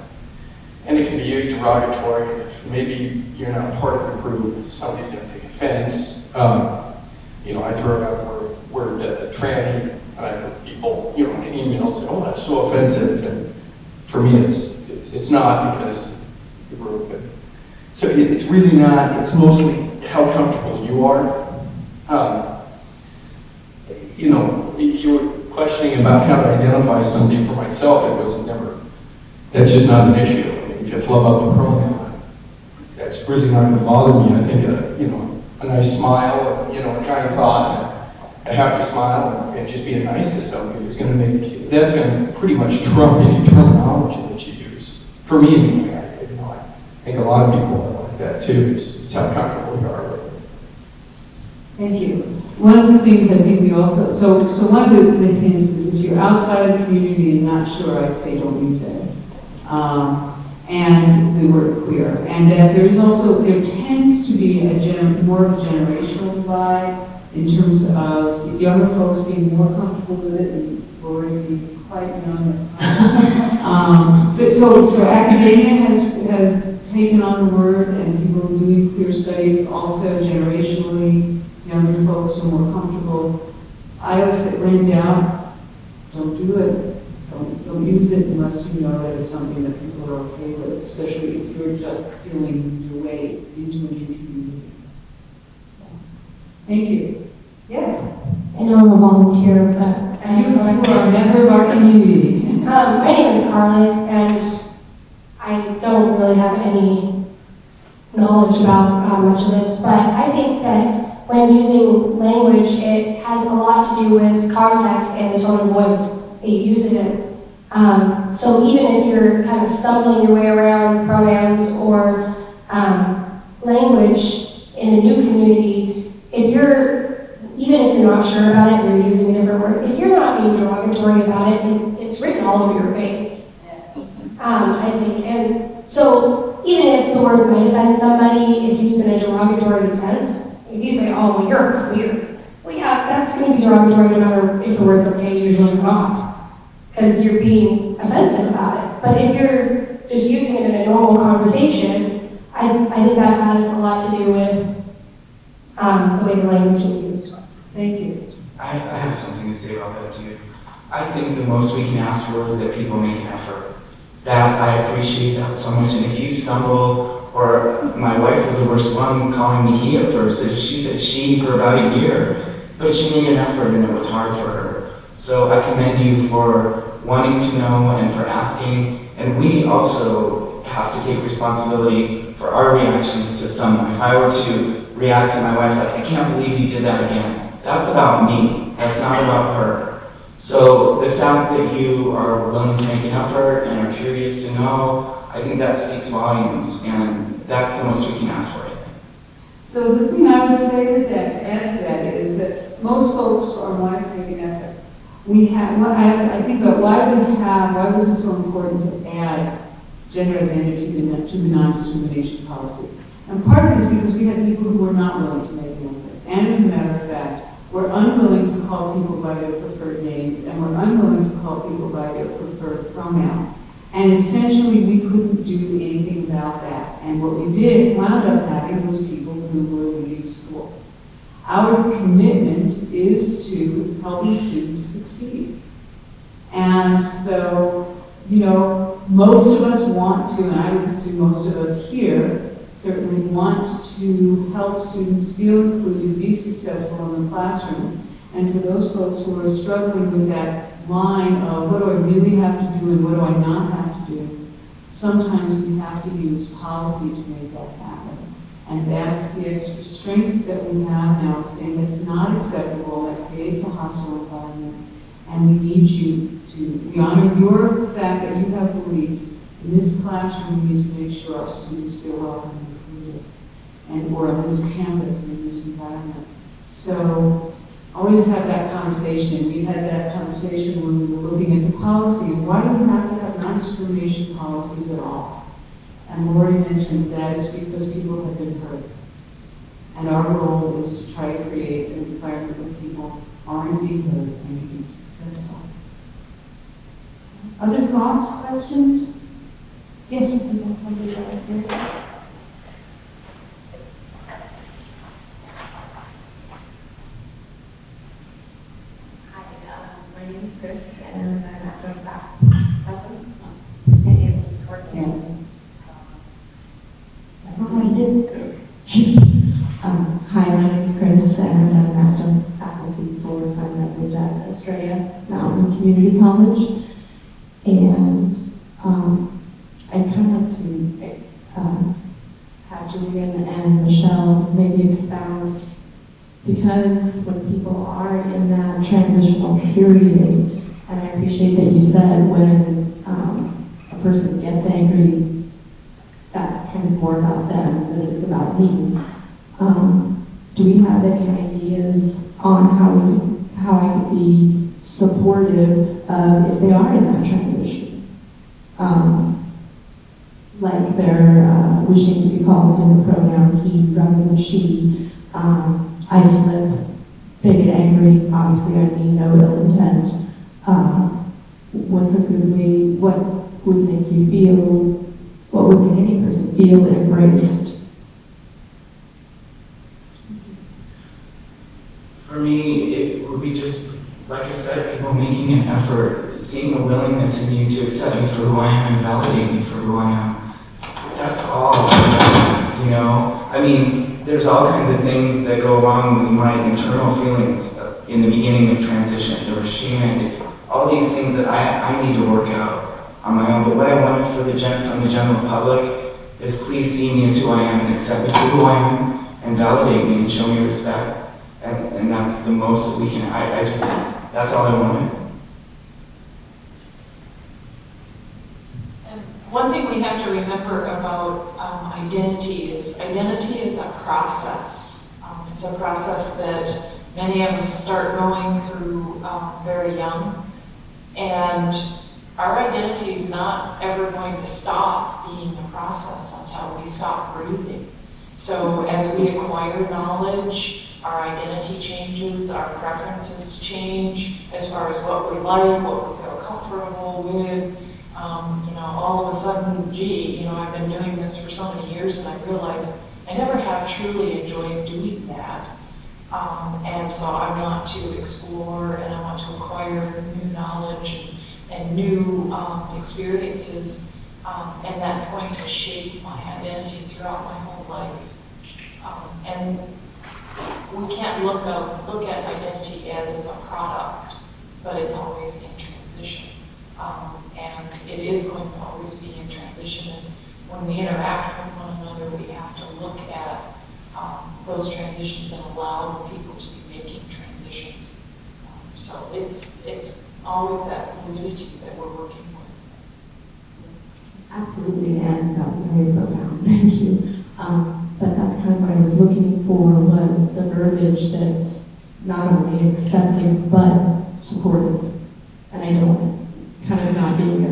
Speaker 9: And it can be used derogatory. If maybe you're not part of the group, somebody's going to take offense. I throw out the word tranny, and I heard people, in emails say, "Oh, that's so offensive." And for me, it's not, because the group. So it's really not. It's mostly how comfortable you are. You were questioning about how to identify somebody. For myself, it was never. That's just not an issue. I mean, if you flub up a pronoun, that's really not going to bother me. I think a nice smile, a kind thought, a happy smile, and just being nice to somebody is going to make. That's going to pretty much trump any terminology that you use. For me, anyway, I think a lot of people are like that too. It's how comfortable you are with it.
Speaker 1: Thank you. One of the things I think we also, so one of the hints is if you're outside of the community and not sure, I'd say don't use it. And the word queer. And that there tends to be more of a generational divide in terms of younger folks being more comfortable with it and Lori being quite young. But so academia has taken on the word, and people doing queer studies also generationally, younger folks are more comfortable. I always say, when in doubt, don't do it. Don't use it unless you know that it's something that people are okay with, especially if you're just feeling your way into a new community. So, thank you. Yes?
Speaker 10: I know I'm a volunteer, but
Speaker 1: You are a member of our community.
Speaker 10: my name is Carly, and I don't really have any knowledge about much of this, but I think that when using language, it has a lot to do with context and the tone of voice that you use it in. So even if you're kind of stumbling your way around pronouns or language in a new community, even if you're not sure about it and you're using a different word, if you're not being derogatory about it, it's written all over your face. I think. And so even if the word might offend somebody, if used in a derogatory sense, if you say, "Oh, well, you're queer," well, yeah, that's going to be derogatory no matter if the word's okay, usually not, because you're being offensive about it. But if you're just using it in a normal conversation, I think that has a lot to do with the way the language is used.
Speaker 1: Thank you.
Speaker 2: I have something to say about that too. I think the most we can ask for is that people make an effort. That I appreciate that so much. And if you stumble, or my wife was the worst one calling me he at first. She said she for about a year, but she made an effort and it was hard for her. So I commend you for wanting to know and for asking. And we also have to take responsibility for our reactions to someone. If I were to react to my wife like, "I can't believe you did that again," that's about me. That's not about her. So the fact that you are willing to make an effort and are curious to know, I think that speaks volumes, and that's the most we can ask for, I think.
Speaker 1: So the thing I would say with that, add to that, is that most folks are wanting to make an effort. I think about why was it so important to add gender identity to the non-discrimination policy? And part of it is because we had people who were not willing to make an effort. And as a matter of fact, we're unwilling to call people by their preferred names, and we're unwilling to call people by their preferred pronouns. And essentially, we couldn't do anything about that. And what we wound up having was people who were leaving school. Our commitment is to helping students succeed. And so, most of us want to, and I would assume most of us here, certainly want to help students feel included, be successful in the classroom. And for those folks who are struggling with that line of what do I really have to do and what do I not have to do, sometimes we have to use policy to make that happen. And that's the extra strength that we have now, saying it's not acceptable, that creates a hostile environment, and we need you to, we honor your fact that you have beliefs. In this classroom, we need to make sure our students feel welcome and included, and or on this campus and in this environment. So always have that conversation. We had that conversation when we were looking at the policy, and why do we have to have non-discrimination policies at all? And Lori mentioned that it's because people have been hurt. And our role is to try to create an environment where people aren't being hurt and can be successful. Other thoughts, questions? Yes, we have somebody right there.
Speaker 11: Hi, my name is Chris, and I'm at the back. And it's working.
Speaker 1: Yes.
Speaker 11: Hi, my name is Chris, and I'm an adjunct faculty for sign language at Australia Mountain Community College. And I'd kind of like to have Julian and Michelle maybe expound, because when people are in that transitional period, and I appreciate that you said when a person gets angry, that's kind of more about them than it is about me. Do we have any ideas on how I could be supportive of if they are in that transition? Like they're wishing to be called in the pronoun he rather than she. I slip, they get angry, obviously I mean no ill intent. What's a good way, what would make you feel, what would make any person feel embraced?
Speaker 2: For me, it would be just, like I said, people making an effort, seeing a willingness in you to accept me for who I am and validate me for who I am. That's all, you know? I mean, there's all kinds of things that go along with my internal feelings in the beginning of transition. There was shame, all these things that I need to work out on my own. But what I wanted from the general public is please see me as who I am and accept me for who I am and validate me and show me respect. And that's the most that we can, that's all I wanted.
Speaker 3: And one thing we have to remember about identity is a process. It's a process that many of us start going through very young. And our identity is not ever going to stop being a process until we stop breathing. So as we acquire knowledge, our identity changes, our preferences change as far as what we like, what we feel comfortable with. All of a sudden, gee, I've been doing this for so many years and I realize I never have truly enjoyed doing that. And so I want to explore and I want to acquire new knowledge and new experiences. And that's going to shape my identity throughout my whole life. And we can't look at identity as it's a product, but it's always in transition. And it is going to always be in transition. And when we interact with one another, we have to look at those transitions and allow people to be making transitions. So it's always that fluidity that we're working with.
Speaker 11: Absolutely, and that was very profound. Thank you. But that's kind of what I was looking for, was the verbiage that's not only accepting, but supportive. And I don't, kind of not being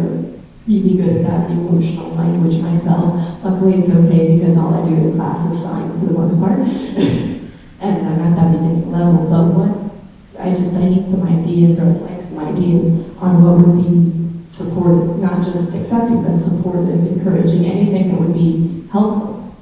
Speaker 11: really good at that emotional language myself. Luckily it's okay, because all I do in class is sign for the most part. And I'm at that beginning level, but I need some ideas, or like some ideas on what would be supportive, not just accepting, but supportive, encouraging, anything that would be helpful.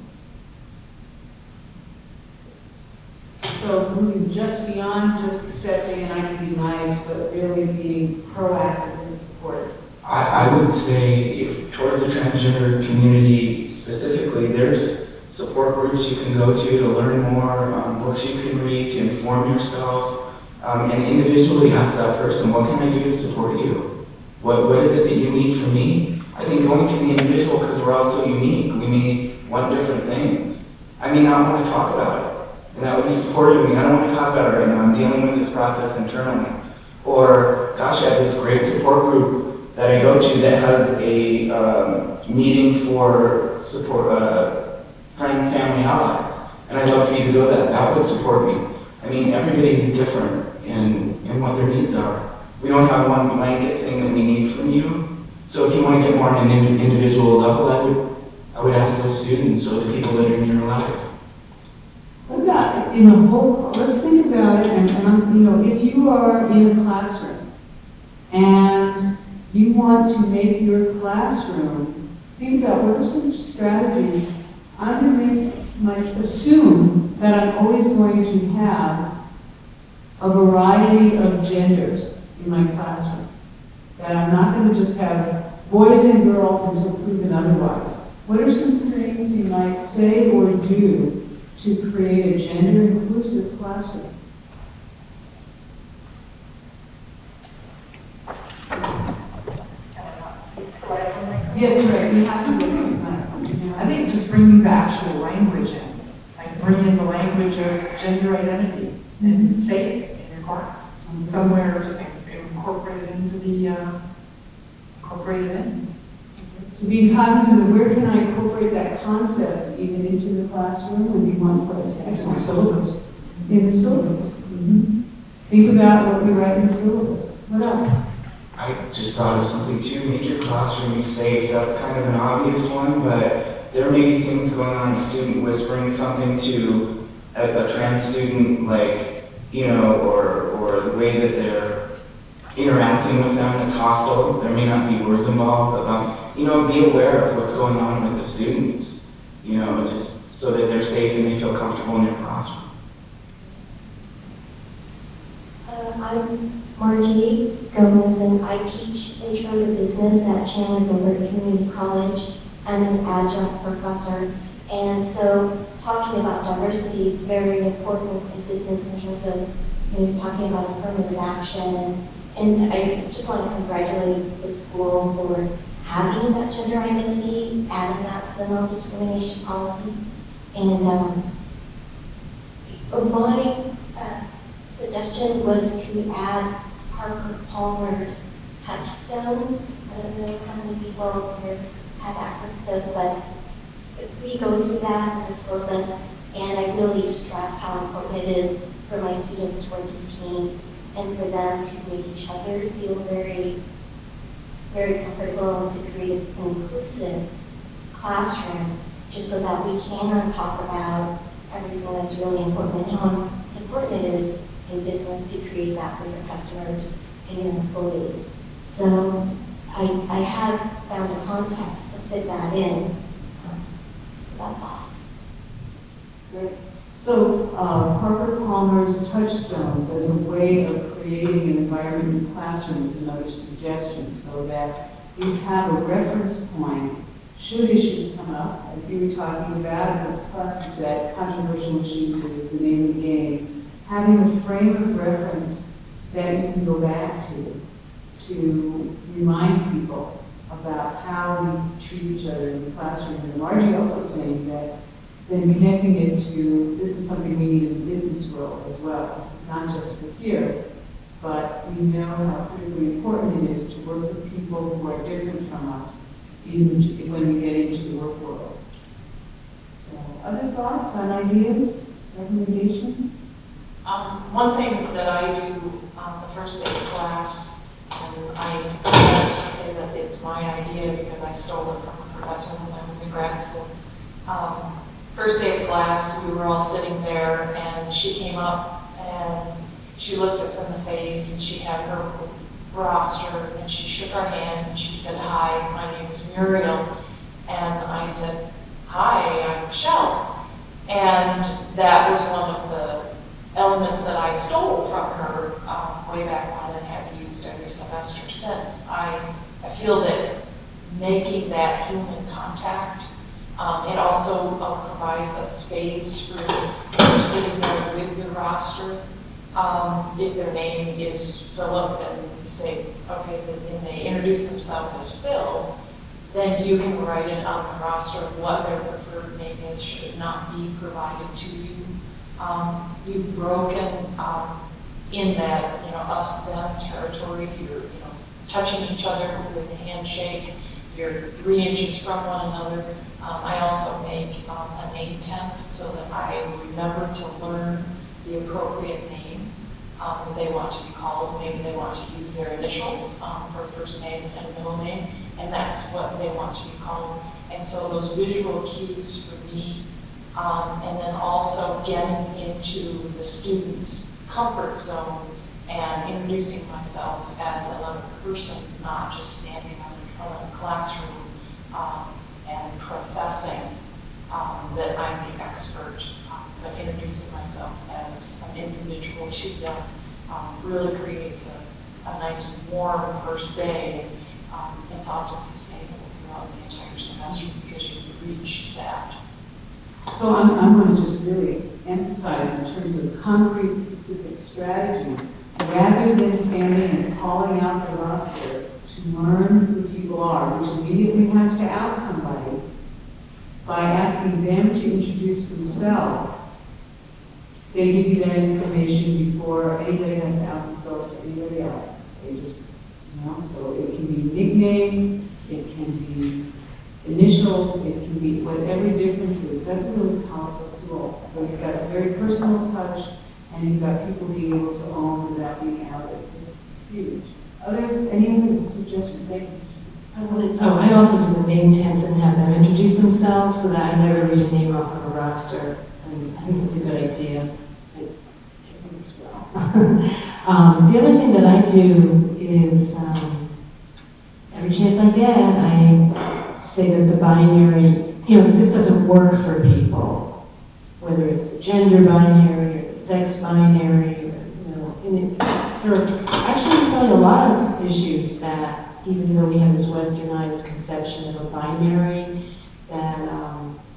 Speaker 1: So moving just beyond just accepting and I can be nice, but really being proactive and supportive.
Speaker 2: I would say, if towards the transgender community specifically, there's support groups you can go to learn more, books you can read to inform yourself, and individually ask that person, what can I do to support you? What is it that you need from me? I think going to the individual, because we're all so unique, we may want different things. I may not want to talk about it. And that would be supportive of me. I don't want to talk about it right now. I'm dealing with this process internally. Or, gosh, I have this great support group that I go to that has a meeting for support friends, family, allies. And I'd love for you to go to that. That would support me. I mean, everybody's different in what their needs are. We don't have one blanket thing that we need from you. So if you want to get more on an individual level, I would ask those students or the people that are in your life.
Speaker 1: What about in the whole, let's think about it, and if you are in a classroom and you want to make your classroom, think about what are some strategies. I'm going to assume that I'm always going to have a variety of genders in my classroom. That I'm not going to just have boys and girls until proven otherwise. What are some things you might say or do to create a gender-inclusive classroom? Yes, right. You have to look at it.
Speaker 8: I think just bringing the actual language in, like bringing the language of gender identity and say it in your class. Somewhere just incorporate it into the, incorporate it in.
Speaker 1: So being cognizant of where can I incorporate that concept even into the classroom would be one place. Excellent.
Speaker 8: Syllabus.
Speaker 1: In the syllabus. Mm-hmm. Think about what we write in the syllabus. What else?
Speaker 2: I just thought of something too. Make your classroom safe. That's kind of an obvious one, but there may be things going on. A student whispering something to a trans student, like, or the way that they're interacting with them that's hostile. There may not be words involved about, be aware of what's going on with the students, just so that they're safe and they feel comfortable in your classroom.
Speaker 12: I'm Margie Gomez, and I teach Intro to Business at Chandler Gilbert Community College. I'm an adjunct professor, and so talking about diversity is very important in business in terms of talking about affirmative action. And I just want to congratulate the school for having that gender identity, adding that to the non-discrimination policy. And my suggestion was to add Parker Palmer's touchstones. I don't know how many people here have access to those, but we go through that in the syllabus, and I really stress how important it is for my students to work in teams and for them to make each other feel very, very comfortable and to create an inclusive classroom, just so that we can talk about everything that's really important and how important it is in business to create that for your customers and your employees. So I have found a context to fit that in. So that's all.
Speaker 1: Great. So Parker Palmer's touchstones as a way of creating an environment in classrooms is another suggestion, so that you have a reference point should issues come up, as you were talking about in those classes, that controversial issues is the name of the game. Having a frame of reference that you can go back to remind people about how we treat each other in the classroom. And Margie also saying that then connecting it to, this is something we need in the business world as well. This is not just for here, but we know how critically important it is to work with people who are different from us, even when we get into the work world. So, other thoughts on ideas, recommendations?
Speaker 3: One thing that I do on the first day of class, and I have to say that it's my idea because I stole it from a professor when I was in grad school. First day of class, we were all sitting there, and she came up and she looked us in the face, and she had her roster, and she shook our hand, and she said, "Hi, my name is Muriel." And I said, "Hi, I'm Michelle." And that was one of the elements that I stole from her way back when and have used every semester since. I feel that making that human contact, it also provides a space for sitting there with the roster. If their name is Philip and you say, okay, and they introduce themselves as Phil, then you can write it on the roster what their preferred preferred name is, should it not be provided to you. You've broken in that, us-them territory. You're, touching each other with a handshake. You're 3 inches from one another. I also make a name temp so that I remember to learn the appropriate name that they want to be called. Maybe they want to use their initials for first name and middle name, and that's what they want to be called. And so those visual cues for me, and then also getting into the student's comfort zone and introducing myself as another person, not just standing up in front of a classroom and professing that I'm the expert, but introducing myself as an individual to them really creates a nice warm first day. It's often sustainable throughout the entire semester because you reach that.
Speaker 1: So I'm going to just really emphasize in terms of concrete, specific strategy, rather than standing and calling out the roster to learn who people are, which immediately has to out somebody, by asking them to introduce themselves. They give you that information before anybody has to out themselves to anybody else. They just, so it can be nicknames, it can be initials, it can be whatever difference is. That's a really powerful tool. So you've got a very personal touch, and you've got people being able to own without being outed. It's huge. Any other suggestions?
Speaker 4: I also do the name tags and have them introduce themselves so that I never read a name off of a roster. I think it's a good idea. I think as well. The other thing that I do is every chance I get, I say that the binary, this doesn't work for people, whether it's the gender binary or the sex binary, and there are actually probably a lot of issues that, even though we have this westernized conception of a binary, that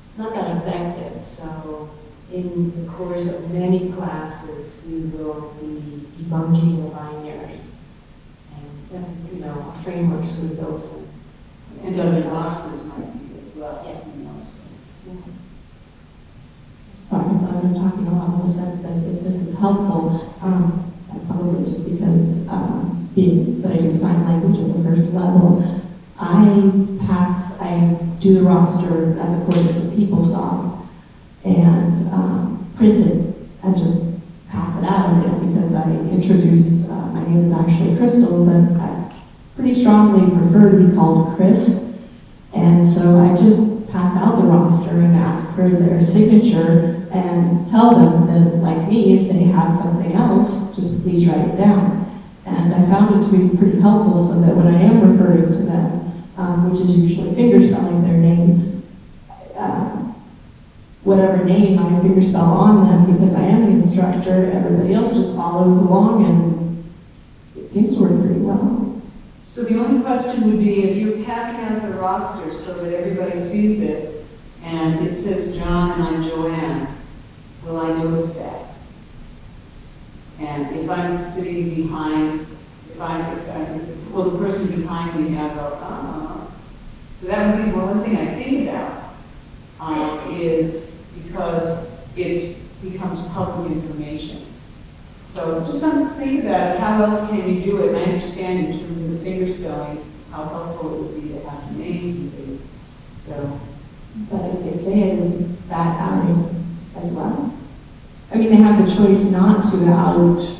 Speaker 4: it's not that effective. So in the course of many classes, we will be debunking the binary. And that's, a framework sort of built in.
Speaker 1: And other classes might be as well.
Speaker 4: Yeah.
Speaker 11: Sorry if I'm talking a lot of a sudden, but if this is helpful, probably just because but I do sign language at the first level, I do the roster as according to the people song and print it and just pass it out again because I introduce, my name is actually Crystal, but I pretty strongly prefer to be called Chris. And so I just pass out the roster and ask for their signature and tell them that, like me, if they have something else, just please write it down. And I found it to be pretty helpful so that when I am referring to them, which is usually fingerspelling their name, whatever name I fingerspell on them, because I am the instructor, everybody else just follows along, and it seems to work pretty well.
Speaker 1: So the only question would be, if you're passing out the roster so that everybody sees it, and it says John and I'm Joanne, will I notice that? And if I'm sitting behind, will the person behind me have so that would be one thing I think about, is because it becomes public information. So just something to think about is how else can you do it? And I understand in terms of the finger spelling, how helpful it would be to have names and things. So,
Speaker 11: but if they say it, is that outing as well? I mean, they have the choice not to out.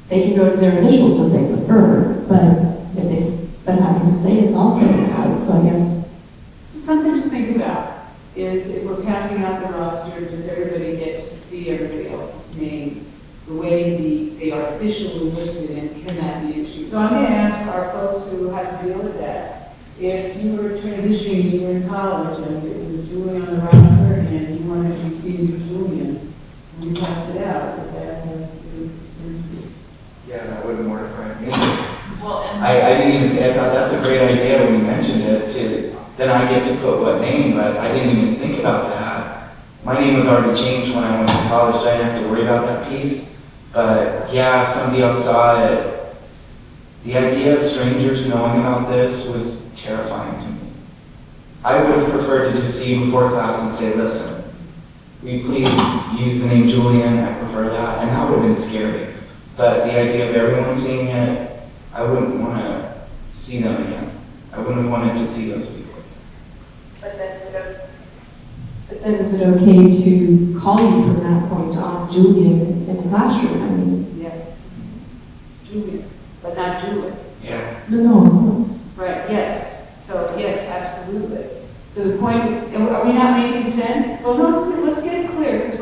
Speaker 11: They can go to their initials if they prefer, but having to say it's also an out. So I guess
Speaker 1: something to think about is, if we're passing out the roster, does everybody get to see everybody else's names the way they are officially listed, and can that be an issue? So I'm going to ask our folks who have to deal with that. If you were transitioning, you were in college, and it was Julie on the roster, and you wanted to be seen as Julian, and you passed it out, would that have really concerned you?
Speaker 2: Yeah, that wouldn't mortify me.
Speaker 3: Well, and
Speaker 2: I didn't even, I thought that's a great idea when you mentioned it, then I get to put what name, but I didn't even think about that. My name was already changed when I went to college, so I didn't have to worry about that piece. But yeah, if somebody else saw it, the idea of strangers knowing about this was terrifying to me. I would have preferred to just see you before class and say, listen, will you please use the name Julian? I prefer that. And that would have been scary. But the idea of everyone seeing it, I wouldn't want to see them again. I wouldn't have wanted to see those people.
Speaker 11: But then is it okay to call you from that point on Julian in the classroom? I mean,
Speaker 1: Yes. Julia, but not Julia.
Speaker 2: Yeah.
Speaker 11: no.
Speaker 1: Right, yes. So, yes, absolutely. So the point, are we not making sense? Well, let's get it clear, because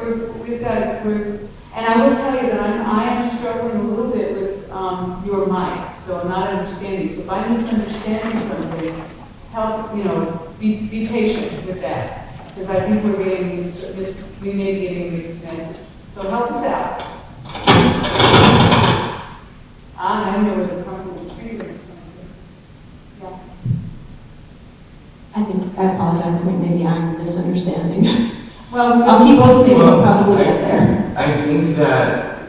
Speaker 1: and I will tell you that I am struggling a little bit with your mic, so I'm not understanding. So if I'm misunderstanding something, help, be patient with that, because I think we're getting we may be getting mixed message. So help us out. I know where the problem is. Yeah.
Speaker 11: I apologize, I think maybe I'm misunderstanding.
Speaker 1: Well,
Speaker 11: I'll keep listening,
Speaker 2: Well,
Speaker 11: we'll probably get there.
Speaker 2: I think that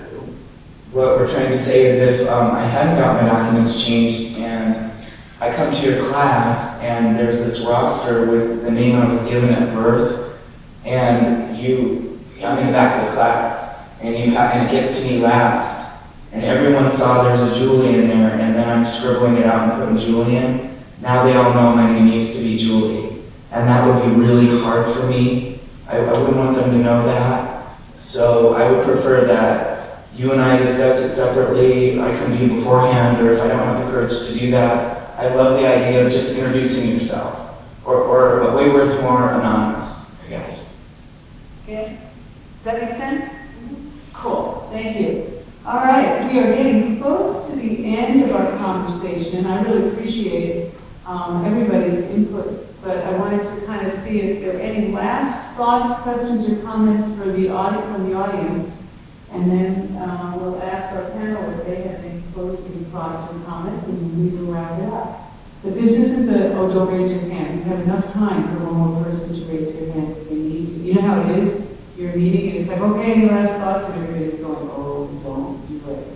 Speaker 2: what we're trying to say is if I hadn't got my documents changed and I come to your class and there's this roster with the name I was given at birth, and I'm in the back of the class, and it gets to me last, and everyone saw there's a Julie in there, and then I'm scribbling it out and putting Julian. Now they all know my name used to be Julie, and that would be really hard for me. I wouldn't want them to know that, so I would prefer that you and I discuss it separately. I come to you beforehand, or if I don't have the courage to do that, I love the idea of just introducing yourself, or a way where it's more anonymous, I guess.
Speaker 1: Okay. Does that make sense? Cool. Thank you. All right. We are getting close to the end of our conversation. I really appreciate everybody's input, but I wanted to kind of see if there are any last thoughts, questions, or comments from the audience, and then we'll ask our panel if they have any closing thoughts or comments, and we will wrap it up. But this isn't don't raise your hand. You have enough time for one more person to raise their hand if they need to. You know how it is? You're a meeting and it's like, okay, any last thoughts? And everybody's going, oh, don't do it.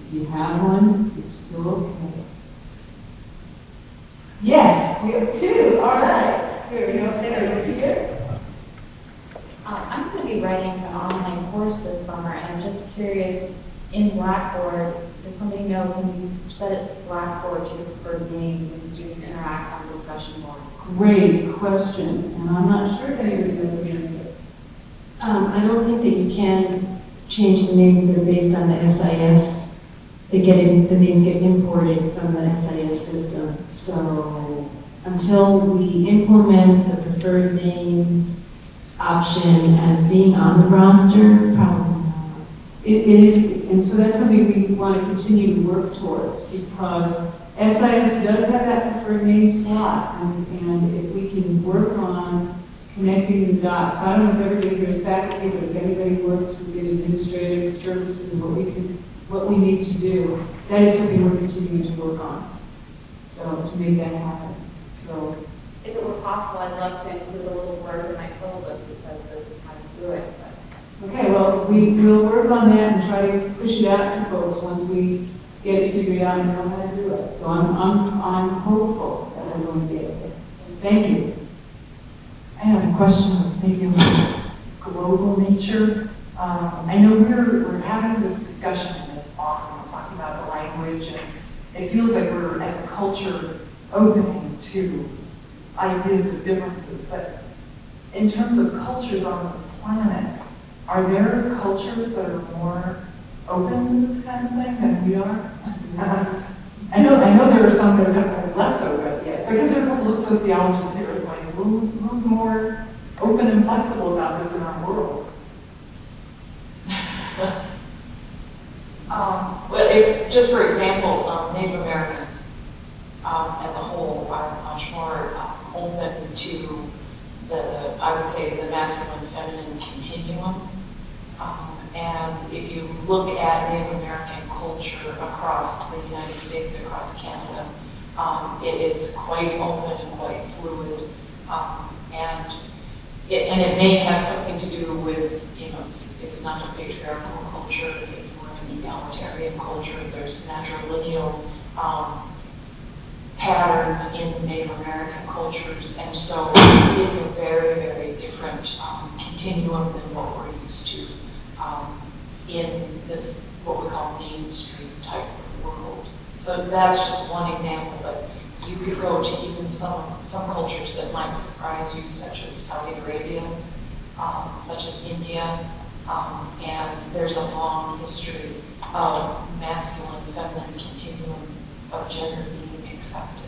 Speaker 1: If you have one, it's still okay. Yes, we have two. All right. Here we go. Sarah, over here.
Speaker 13: I'm going to be writing an online course this summer, and I'm just curious, in Blackboard, does somebody know, can you set it Blackboard to your preferred names when students interact on discussion boards?
Speaker 1: Great question, and I'm not sure if anybody knows the answer.
Speaker 4: I don't think that you can change the names that are based on the SIS. The names get imported from the SIS system. So until we implement the preferred name option as being on the roster, probably not.
Speaker 1: It is, and so that's something we want to continue to work towards, because SIS does have that preferred name slot, and if we can work on connecting the dots. So I don't know if everybody here is faculty, but if anybody works with the administrative services and what we need to do, that is something we're continuing to work on. So to make that happen. So
Speaker 13: if it were possible, I'd love to include a little word in my syllabus that says this is how to do it. But.
Speaker 1: Okay, well, we'll work on that and try to push it out to folks once we get it figured out and know how to do it. So I'm hopeful that we're going to get it. Thank you.
Speaker 8: I have a question of maybe of a global nature. I know we're having this discussion, and it's awesome, talking about the language, and it feels like we're, as a culture, opening to ideas of differences. But in terms of cultures on the planet, are there cultures that are more open to this kind of thing than we are? I know there are some that are definitely less open.
Speaker 1: Yes.
Speaker 8: Because there are a couple of sociologists here. It's like, who's more open and flexible about this in our world?
Speaker 3: Just for example, Native Americans as a whole are much more open to I would say, the masculine-feminine continuum. And if you look at Native American culture across the United States, across Canada, it is quite open and quite fluid. And it may have something to do with, it's not a patriarchal culture, it's more of an egalitarian culture. There's natural lineal
Speaker 14: patterns in Native American cultures, and so it's a very, very different continuum than what we're used to in this, what we call mainstream type of world. So that's just one example, but you could go to even some cultures that might surprise you, such as Saudi Arabia, such as India, and there's a long history of masculine, feminine continuum of gender being accepted.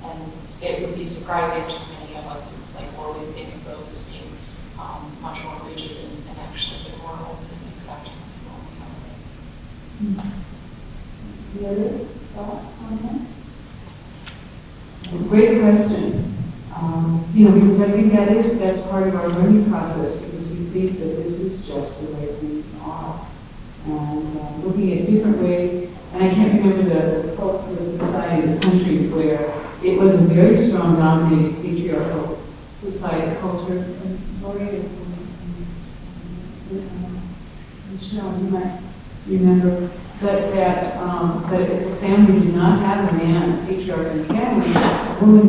Speaker 14: And it would be surprising to many of us. It's like, well, we think of those as being much more rigid and actually they're more open and accepting of
Speaker 1: Any other thoughts on that? Great question. Because I think that's part of our learning process, because we think that this is just the way things are. And looking at different ways, and I can't remember the society, the country where it was a very strong dominated patriarchal society culture. And Michelle, you might remember that if the family did not have a man, a patriarch in the family, a woman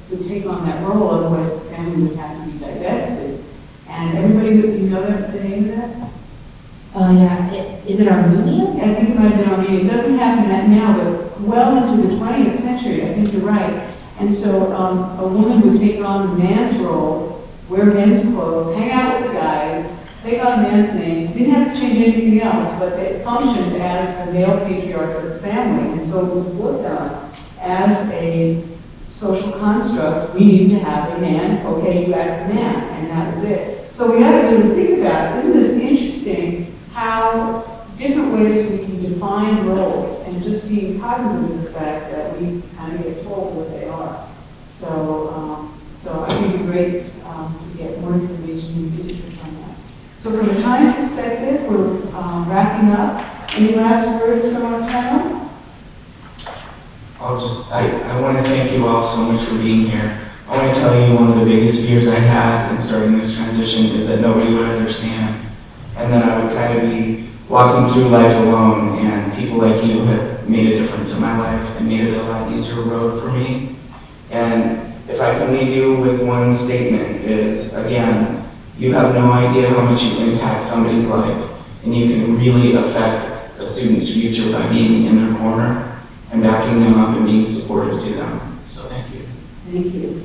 Speaker 1: would take on that role, otherwise the family would have to be divested. And everybody, do you know the name of that?
Speaker 11: Yeah. Is it Armenia?
Speaker 1: I think it might have been Armenia. It doesn't happen that now, but well into the 20th century, I think you're right. And so a woman would take on the man's role, wear men's clothes, hang out with the guys, take on a man's name, didn't have to change anything else, but it functioned as the male patriarch of the family. And so it was looked on as a social construct. We need to have a man, okay, you act the man, and that was it. So we got to really think about, isn't this interesting, how different ways we can define roles and just being cognizant of the fact that we kind of get told what they are. So I think it'd be great to get more information and research on that. So from a time perspective, we're wrapping up. Any last words from our panel?
Speaker 2: I want to thank you all so much for being here. I want to tell you one of the biggest fears I had in starting this transition is that nobody would understand. And then I would kind of be walking through life alone, and people like you have made a difference in my life and made it a lot easier road for me. And if I can leave you with one statement is, again, you have no idea how much you impact somebody's life, and you can really affect a student's future by being in their corner and backing them up and being supportive to them. So thank you.
Speaker 1: Thank you.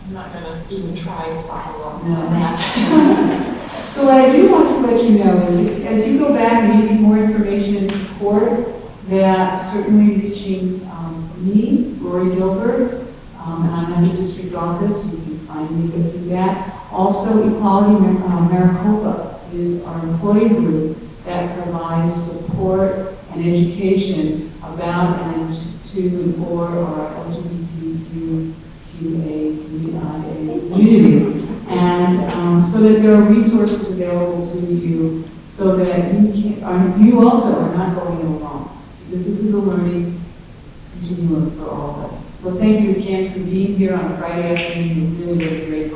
Speaker 3: I'm not going to even try to follow up
Speaker 1: No.
Speaker 3: on that.
Speaker 1: So what I do want to let you know is, as you go back and you need more information and support, that certainly reaching me, Rory Gilbert, and I'm at the district office, you can find me through that. Also, Equality Maricopa is our employee group that provides support and education about and to and for our LGBTQIA community. And so that there are resources available to you so that you also are not going it alone. This is a learning continuum for all of us. So thank you again for being here on a Friday afternoon. We're really, really grateful.